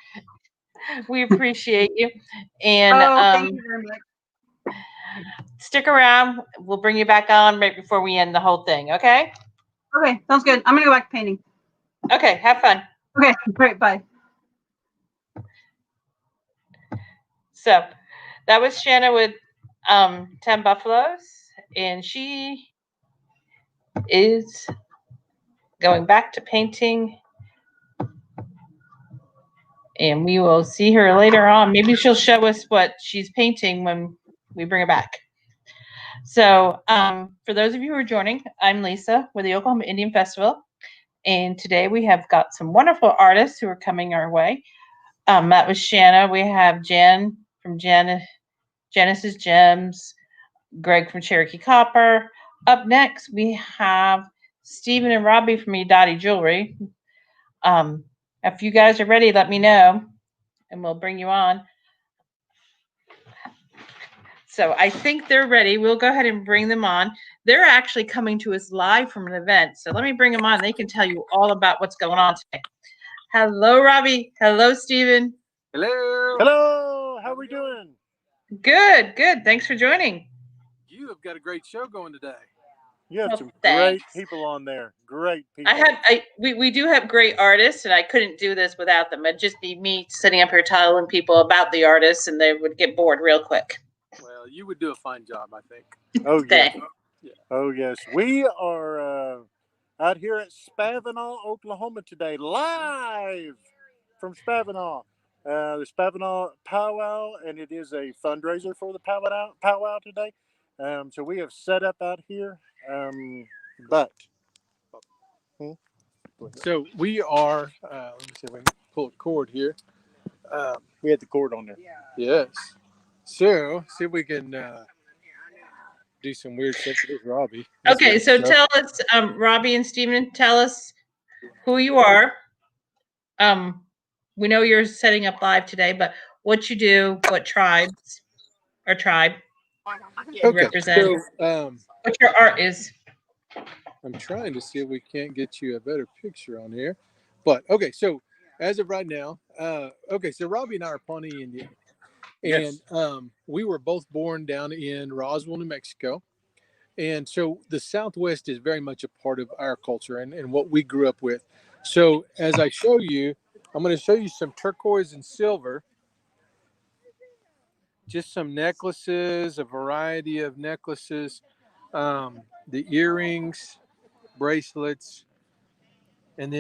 We appreciate you. And Thank you very much. stick around. We'll bring you back on right before we end the whole thing. Okay? Okay, sounds good. I'm going to go back to painting. Okay. Have fun. Okay, great. Bye. So that was Shanna with 10 Buffaloes. And she is going back to painting. And we will see her later on. Maybe she'll show us what she's painting when we bring her back. So for those of you who are joining, I'm Lisa with the Oklahoma Indian Festival. And today we have got some wonderful artists who are coming our way. That was Shanna. We have Jen from Genesis Gems, Greg from Cherokee Copper. Up next, we have Stephen and Robbie from Edati Jewelry. If you guys are ready, let me know, and we'll bring you on. So I think they're ready. We'll go ahead and bring them on. They're actually coming to us live from an event. So let me bring them on. They can tell you all about what's going on today. Hello, Robbie. Hello, Stephen. Hello. Hello. How are we doing? Good, good. Thanks for joining. You have got a great show going today. You have Well, some thanks. great people on there. Great people. We do have great artists, and I couldn't do this without them. It'd just be me sitting up here telling people about the artists, and they would get bored real quick. Well, you would do a fine job, I think. Oh, yes. Thanks. Oh, yes. We are out here at Spavinaw, Oklahoma today, live from Spavinaw. The Spavinaw Powwow, and it is a fundraiser for the powwow today. So we have set up out here, but So we are, let me see if I can pull a cord here. we had the cord on there. Yes. So, see if we can do some weird stuff with Robbie. Okay, so tell us, Robbie and Stephen, tell us who you are. We know you're setting up live today, but what you do, what tribes or tribe you represent, So, what your art is. I'm trying to see if we can't get you a better picture on here. But, okay, so as of right now, so Robbie and I are Pawnee Indian. And Yes. We were both born down in Roswell, New Mexico. And so the Southwest is very much a part of our culture and what we grew up with. So as I show you, I'm going to show you some turquoise and silver, just some necklaces, a variety of necklaces, the earrings, bracelets, and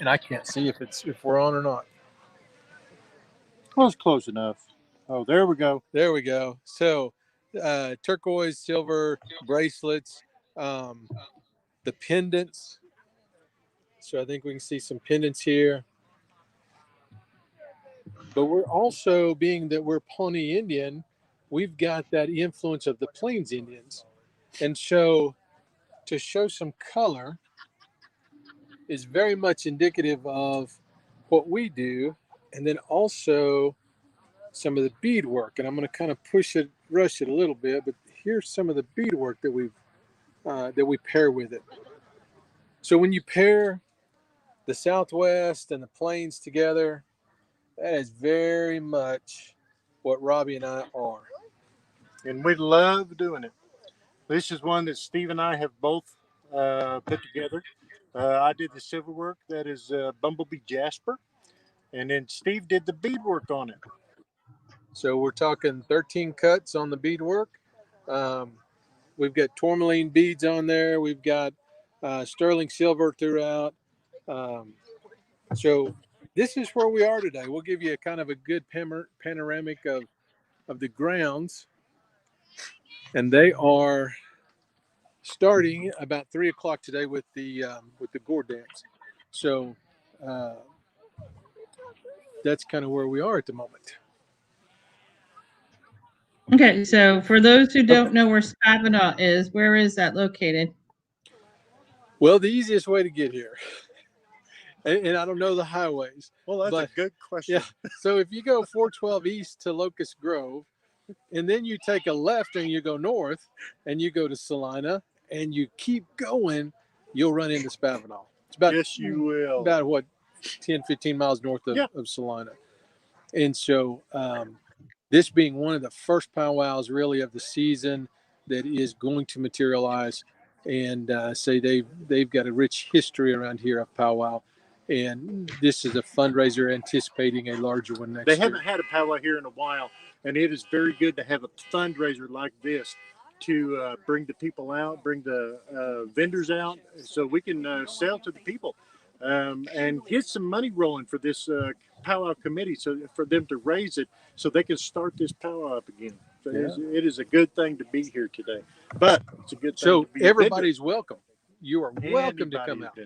I can't see if we're on or not. Well, it's close enough. Oh, there we go. There we go. So turquoise, silver bracelets, the pendants. So I think we can see some pendants here. But we're also, being that we're Pawnee Indian, we've got that influence of the Plains Indians. And so to show some color is very much indicative of what we do, and then also some of the beadwork. And I'm going to kind of rush it a little bit, but here's some of the beadwork that we pair with it. So when you pair the Southwest and the Plains together, that is very much what Robbie and I are. And we love doing it. This is one that Steve and I have both put together. I did the silver work, that is Bumblebee Jasper, and then Steve did the beadwork on it. So we're talking 13 cuts on the beadwork. We've got tourmaline beads on there. We've got sterling silver throughout. So this is where we are today. We'll give you a kind of a good panoramic of the grounds. And they are starting about 3 o'clock today with the gourd dance. So that's kind of where we are at the moment. Okay, so for those who don't know where Spavinaw is, where is that located? Well, the easiest way to get here, and I don't know the highways. Well, that's a good question. Yeah. So if you go 412 east to Locust Grove, and then you take a left and you go north and you go to Salina and you keep going, you'll run into Spavinaw. It's about, yes, you will. About what, 10, 15 miles north of Salina. And so this being one of the first powwows really of the season that is going to materialize, and say they've got a rich history around here of powwow. And this is a fundraiser anticipating a larger one next year. They haven't had a powwow here in a while, and it is very good to have a fundraiser like this to bring the people out, bring the vendors out, so we can sell to the people and get some money rolling for this powwow committee, so for them to raise it so they can start this powwow up again. So it is a good thing to be here today, but it's a good thing so to be everybody's welcome. You are welcome to come out.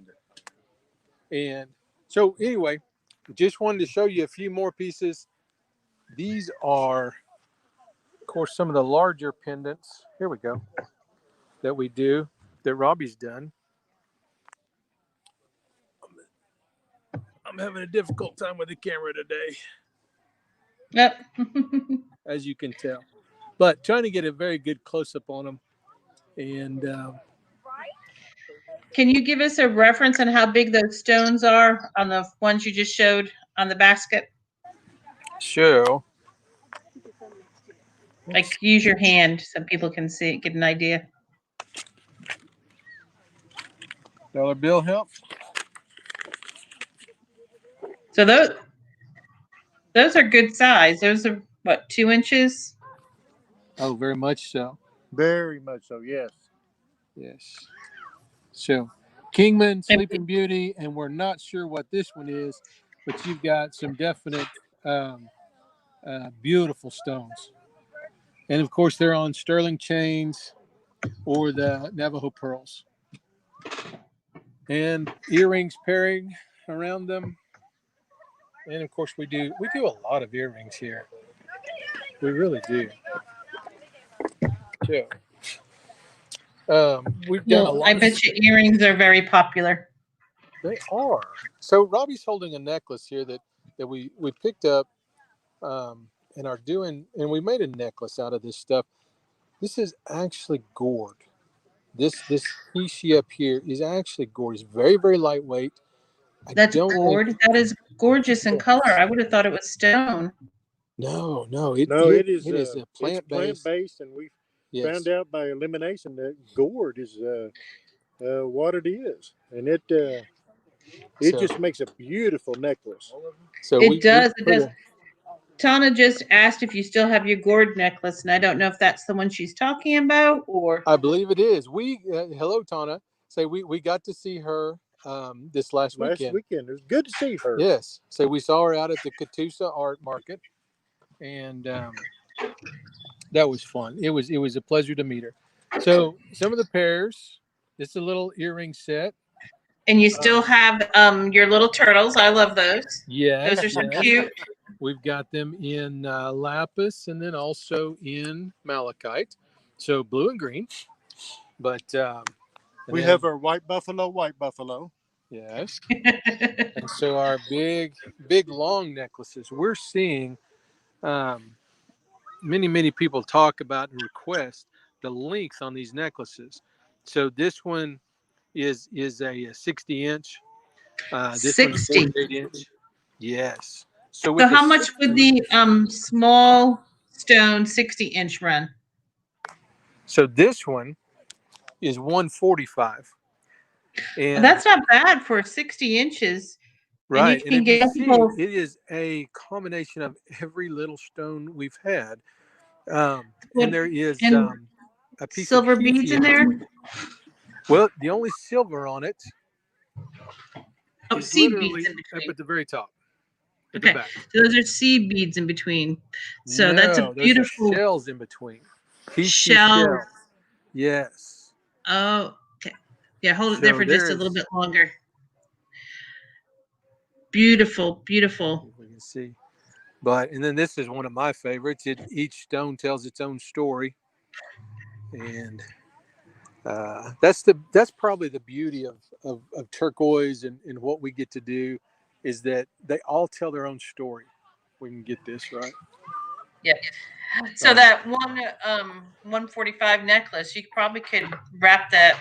And so anyway, just wanted to show you a few more pieces. These are, of course, some of the larger pendants. Here we go. That we do, that Robbie's done. I'm having a difficult time with the camera today. Yep. As you can tell. But trying to get a very good close-up on them. And can you give us a reference on how big those stones are on the ones you just showed on the basket? sure. Like, use your hand so people can see it, get an idea. Dollar bill help? So those are good size. Those are what, 2 inches? Oh, very much so. Very much so, yes. Yes. So, Kingman, Sleeping Beauty, and we're not sure what this one is, but you've got some definite beautiful stones. And of course, they're on sterling chains or the Navajo pearls. And earrings pairing around them. And of course, we do a lot of earrings here. We really do. Yeah. We've done a lot. I bet you earrings are very popular. They are. So Robbie's holding a necklace here that we picked up and are doing, and we made a necklace out of this stuff. This is actually gourd. This piece up here is actually gourd. It's very, very lightweight. That's gourd. That is gorgeous in color. I would have thought it was stone. No. It is a plant-based, and we found out by elimination that gourd is what it is, and it just makes a beautiful necklace. So it does. Tana just asked if you still have your gourd necklace, and I don't know if that's the one she's talking about, or I believe it is. We hello, Tana. Say we got to see her this last weekend. It was good to see her. Yes. So we saw her out at the Catoosa Art Market, and that was fun. It was a pleasure to meet her. So some of the pairs. This is a little earring set. And you still have your little turtles. I love those. Yeah, those are so cute. We've got them in lapis and then also in malachite, so blue and green. But we have our white buffalo. Yes. And so our big long necklaces, we're seeing many people talk about and request the length on these necklaces. So this one is a 60 inch. This one's 60. 48 inch. Yes. So So with the how much 60 would the small stone 60-inch run? so this one is 145. And That's not bad for 60 inches. And you right. And can if you get see, people it is a combination of every little stone we've had. What- And there is and a piece of silver Heath beads in there. Well, the only silver on it Oh, is seed beads literally in up between. at the very top, at the Okay, back. so those are seed beads in between. So that's a No, those beautiful are shells in between. Heath shell. shells. Yes. Oh, okay. Yeah, hold it there So for just a little bit longer. Beautiful, beautiful. we can see. But and then this is one of my favorites. Each stone tells its own story, and that's probably the beauty of turquoise and what we get to do is that they all tell their own story. We can get this right. Yeah. So that 145 necklace, you probably could wrap that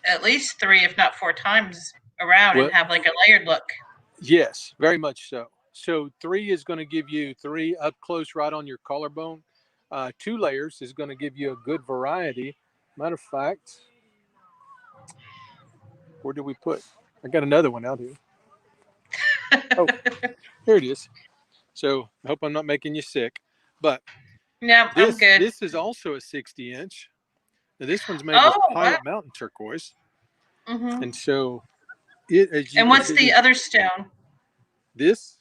at least 3, if not 4 times around Well, and have like a layered look. Yes, very much so. So 3 is going to give you 3 up close right on your collarbone. 2 layers is going to give you a good variety. Matter of fact, where did we put? I got another one out here. Oh, here it is. So I hope I'm not making you sick. But No, I'm good. this is also a 60 inch. Now this one's made with Oh, wow. Pilot Mountain turquoise. Mm-hmm. And so it as you And can what's see, the other stone? this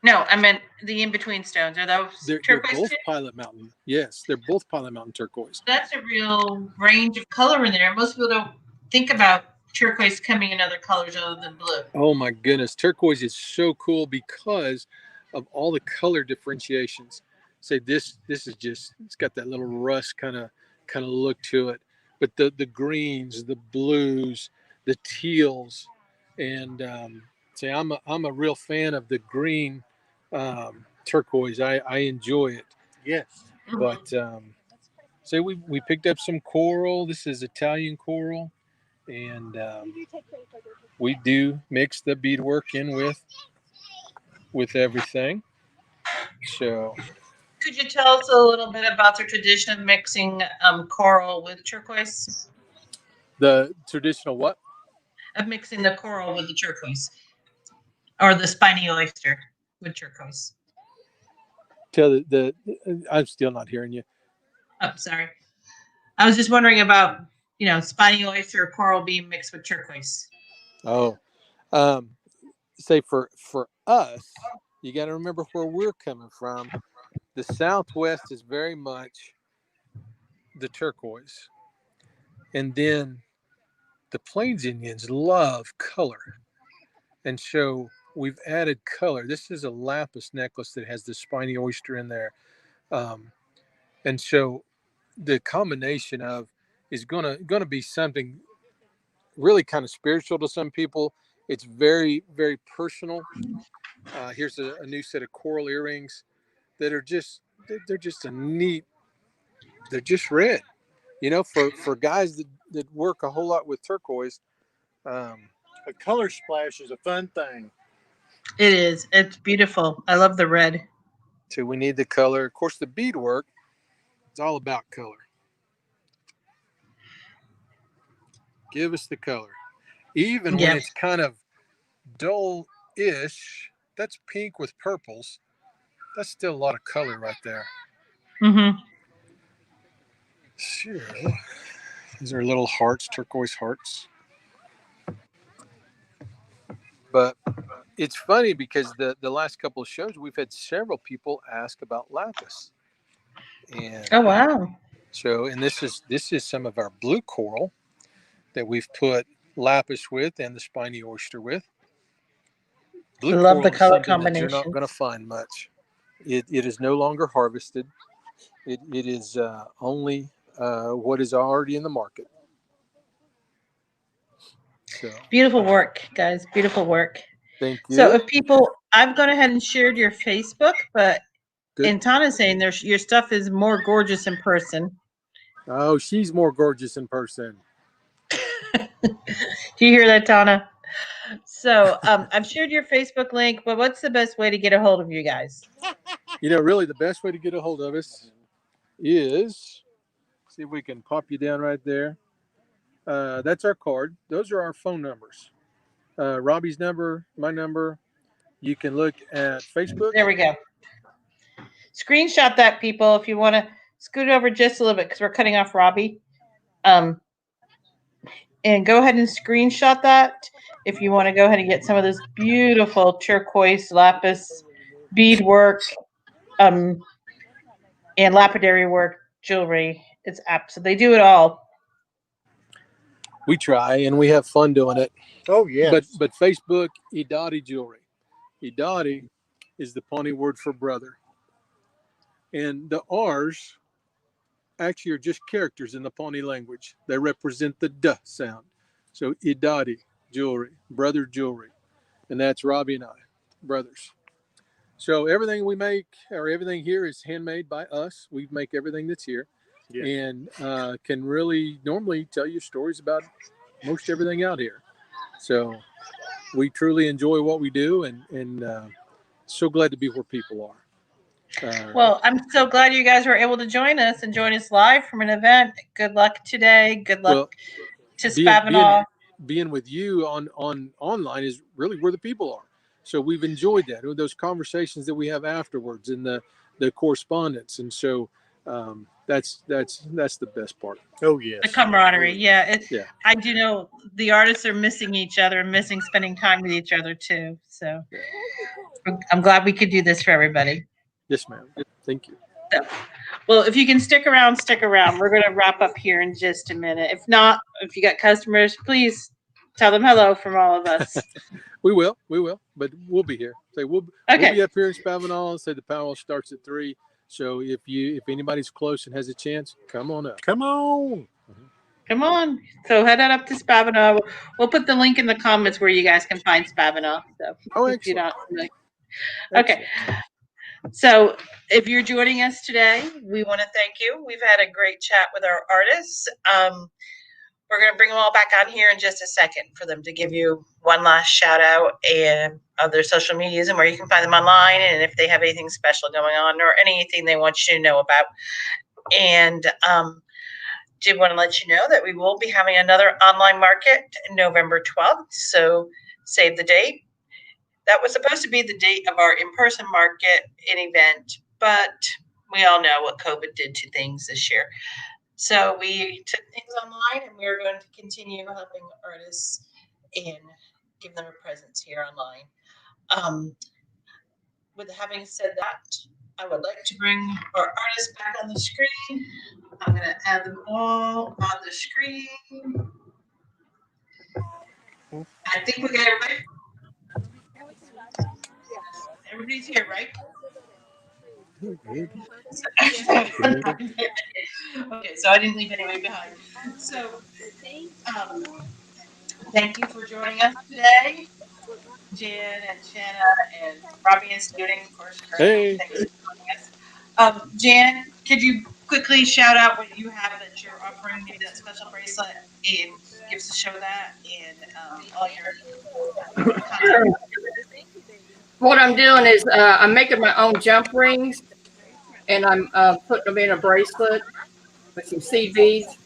No, I meant the in-between stones. Are those they're turquoise both too? Pilot Mountain. Yes, they're both Pilot Mountain turquoise. That's a real range of color in there. Most people don't think about turquoise coming in other colors other than blue. Oh my goodness, turquoise is so cool because of all the color differentiations. Say this is just it's got that little rust kind of look to it, but the greens, the blues, the teals, and say I'm a real fan of the green turquoise. I enjoy it, Yes. but say we picked up some coral. This is Italian coral, and we do mix the beadwork in with everything. So Could you tell us a little bit about the tradition of mixing coral with turquoise? the traditional what? Of mixing the coral with the turquoise, or the spiny oyster with turquoise. Tell the I'm still not hearing you. Oh, sorry. I was just wondering about spiny oyster or coral being mixed with turquoise. Oh, say for us, you got to remember where we're coming from. The Southwest is very much the turquoise, and then the Plains Indians love color, and so we've added color. This is a lapis necklace that has the spiny oyster in there, and so the combination of is gonna be something really kind of spiritual to some people. It's very personal. Here's a new set of coral earrings that are they're just a neat. They're just red. For guys that work a whole lot with turquoise. A color splash is a fun thing. It is. It's beautiful. I love the red. So we need the color. Of course, the beadwork. It's all about color. Give us the color. Even when it's kind of dull-ish, that's pink with purples. That's still a lot of color right there. Mm-hmm. Sure. These are little hearts, turquoise hearts. But it's funny because the last couple of shows we've had several people ask about lapis. And Oh wow. so and this is some of our blue coral that we've put lapis with and the spiny oyster with. Blue Love coral the is color something that you're not combination. going to find much. It is no longer harvested. It is only what is already in the market. So Beautiful work, guys. Beautiful work. thank you. So if people, I've gone ahead and shared your Facebook, but Good. and Tana's saying your stuff is more gorgeous in person. Oh, she's more gorgeous in person. Do you hear that, Tana? So I've shared your Facebook link, but what's the best way to get a hold of you guys? Really the best way to get a hold of us is, see if we can pop you down right there. That's our card. Those are our phone numbers. Robbie's number, my number. You can look at Facebook. There we go. Screenshot that, people, if you want to scoot over just a little bit because we're cutting off Robbie. And go ahead and screenshot that if you want to go ahead and get some of this beautiful turquoise lapis beadwork and lapidary work jewelry. It's absolutely, they do it all. We try and we have fun doing it. Oh, yeah. But Facebook, Idati Jewelry. Idati is the Pawnee word for brother. And the R's actually are just characters in the Pawnee language. They represent the D sound. So Idati Jewelry, brother jewelry. And that's Robbie and I, brothers. So everything we make, or everything here, is handmade by us. We make everything that's here. Yeah. And can really normally tell you stories about most everything out here. So we truly enjoy what we do, and so glad to be where people are. Well, I'm so glad you guys were able to join us live from an event. Good luck today. Good luck to Spavinaw. Being with you on online is really where the people are. So we've enjoyed that. Those conversations that we have afterwards, and the correspondence, and so that's the best part. Oh, yes. The camaraderie. Yeah. Yeah. I do know the artists are missing each other and missing spending time with each other too. So I'm glad we could do this for everybody. Yes, ma'am. Thank you. Well, if you can stick around. We're going to wrap up here in just a minute. If not, if you got customers, please tell them hello from all of us. We will, but we'll be here. Say we'll be up here in Spavinaw. Say the powwow starts at 3. So if anybody's close and has a chance, come on up. Come on. Come on. So head on up to Spavinaw. We'll put the link in the comments where you guys can find Spavinaw. So if you're not familiar. Okay. So if you're joining us today, we want to thank you. We've had a great chat with our artists. We're going to bring them all back on here in just a second for them to give you one last shout out and of their social medias and where you can find them online, and if they have anything special going on or anything they want you to know about. And did want to let you know that we will be having another online market November 12th. So save the date. That was supposed to be the date of our in-person market and event, but we all know what COVID did to things this year. So we took things online, and we're going to continue helping artists and give them a presence here online. With having said that, I would like to bring our artists back on the screen. I'm going to add them all on the screen. I think we got everybody. Everybody's here, right? Okay, so I didn't leave anybody behind. So, thank you for joining us today, Jan and Shanna and Robbie and Studing, of course. Hey. Thanks for joining us. Jan, could you quickly shout out what you have that you're offering, maybe that special bracelet, and give us a show that, and all your content. What I'm doing is I'm making my own jump rings, and I'm putting them in a bracelet with some seed beads.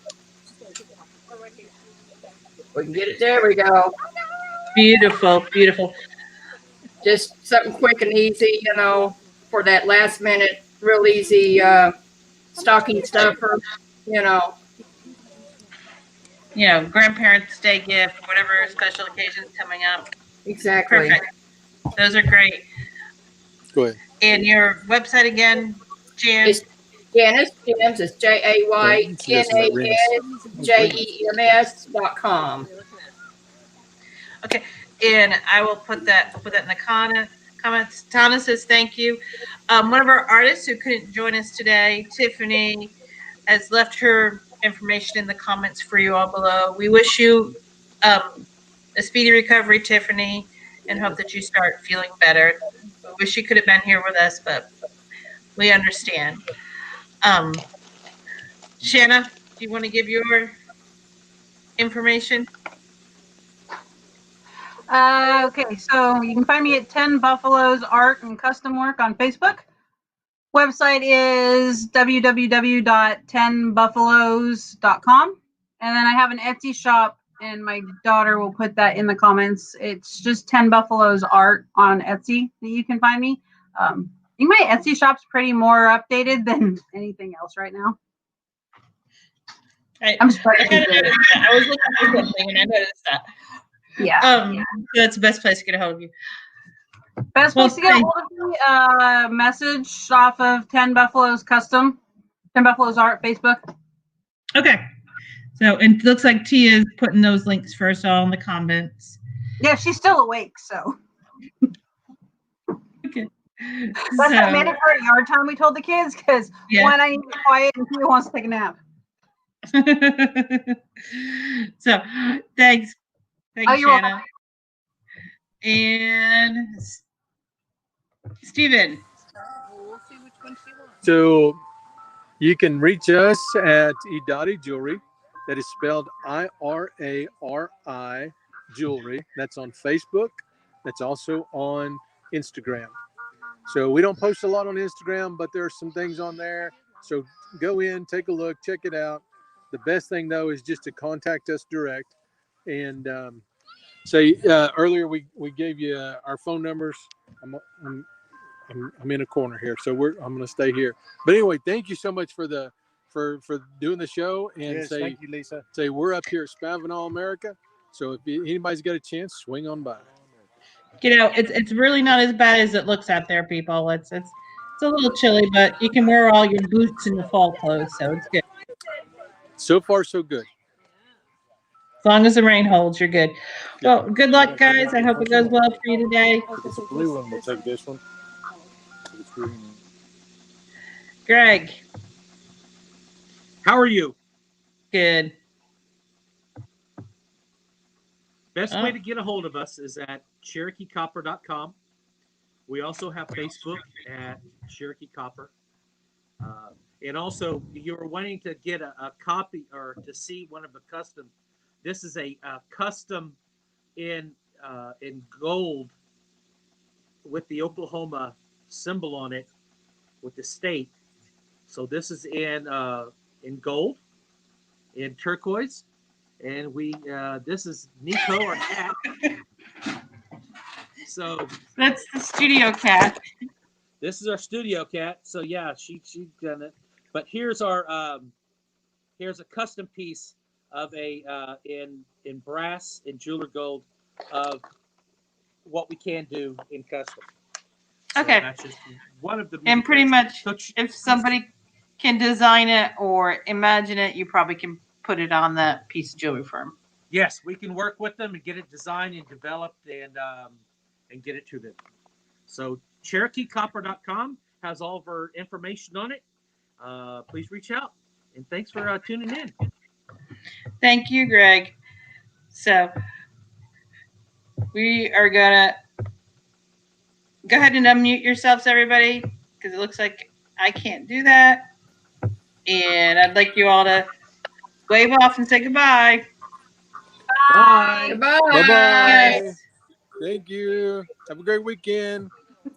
We can get it. There we go. Beautiful, beautiful. Just something quick and easy, for that last minute, real easy stocking stuffer, Grandparents' Day gift, whatever special occasions coming up. Exactly. Perfect. Those are great. Go ahead. And your website again, Jan? It's Janice Gems. It's JayNasJems.com. Okay, and I will put that in the comments. Tana says thank you. One of our artists who couldn't join us today, Tiffany, has left her information in the comments for you all below. We wish you a speedy recovery, Tiffany, and hope that you start feeling better. Wish you could have been here with us, but we understand. Shanna, do you want to give your information? Okay, so you can find me at 10 Buffaloes Art and Custom Work on Facebook. Website is www.10buffaloes.com. And then I have an Etsy shop, and my daughter will put that in the comments. It's just 10 Buffaloes Art on Etsy that you can find me. I think my Etsy shop's pretty more updated than anything else right now. I'm spreading it. I was looking for something and I noticed that. Yeah. So that's the best place to get a hold of you. Best place to get a hold of me, message off of 10 Buffaloes Custom, 10 Buffaloes Art, Facebook. Okay. So it looks like Tia's putting those links first all in the comments. Yeah, she's still awake, so. Okay. That's that mandatory yard time we told the kids, because one, I need to be quiet, and two wants to take a nap. So thanks. Thanks, you're Shanna. welcome. And Steven. So you can reach us at Idari Jewelry. That is spelled IRARI Jewelry. That's on Facebook. That's also on Instagram. So we don't post a lot on Instagram, but there are some things on there. So go in, take a look, check it out. The best thing, though, is just to contact us direct. And earlier we gave you our phone numbers. I'm in a corner here, so I'm going to stay here. But anyway, thank you so much for doing the show. And thank you, Lisa. Say we're up here at Spavinal, America. So if anybody's got a chance, swing on by. It's really not as bad as it looks out there, people. It's a little chilly, but you can wear all your boots and your fall clothes, so it's good. So far, so good. As long as the rain holds, you're good. Well, good luck, guys. I hope it goes well for you today. If it's a blue one, we'll take this one. If it's green. Greg. How are you? Good. Best way to get a hold of us is at CherokeeCopper.com. We also have Facebook at Cherokee Copper. And also, you were wanting to get a copy or to see one of the custom. This is a custom in gold with the Oklahoma symbol on it with the state. So this is in gold, in turquoise. And this is Nico, our cat. So that's the studio cat. This is our studio cat. So yeah, she done it. But here's our here's a custom piece of a in brass and jeweler gold of what we can do in custom. So okay. That's just one of the. And pretty much, if somebody can design it or imagine it, you probably can put it on that piece of jewelry for them. Yes, we can work with them and get it designed and developed and get it to them. So CherokeeCopper.com has all of our information on it. Please reach out, and thanks for tuning in. Thank you, Greg. So we are gonna go ahead and unmute yourselves, everybody, because it looks like I can't do that. And I'd like you all to wave off and say goodbye. Bye. Goodbye. Bye-bye. Yes. Thank you. Have a great weekend.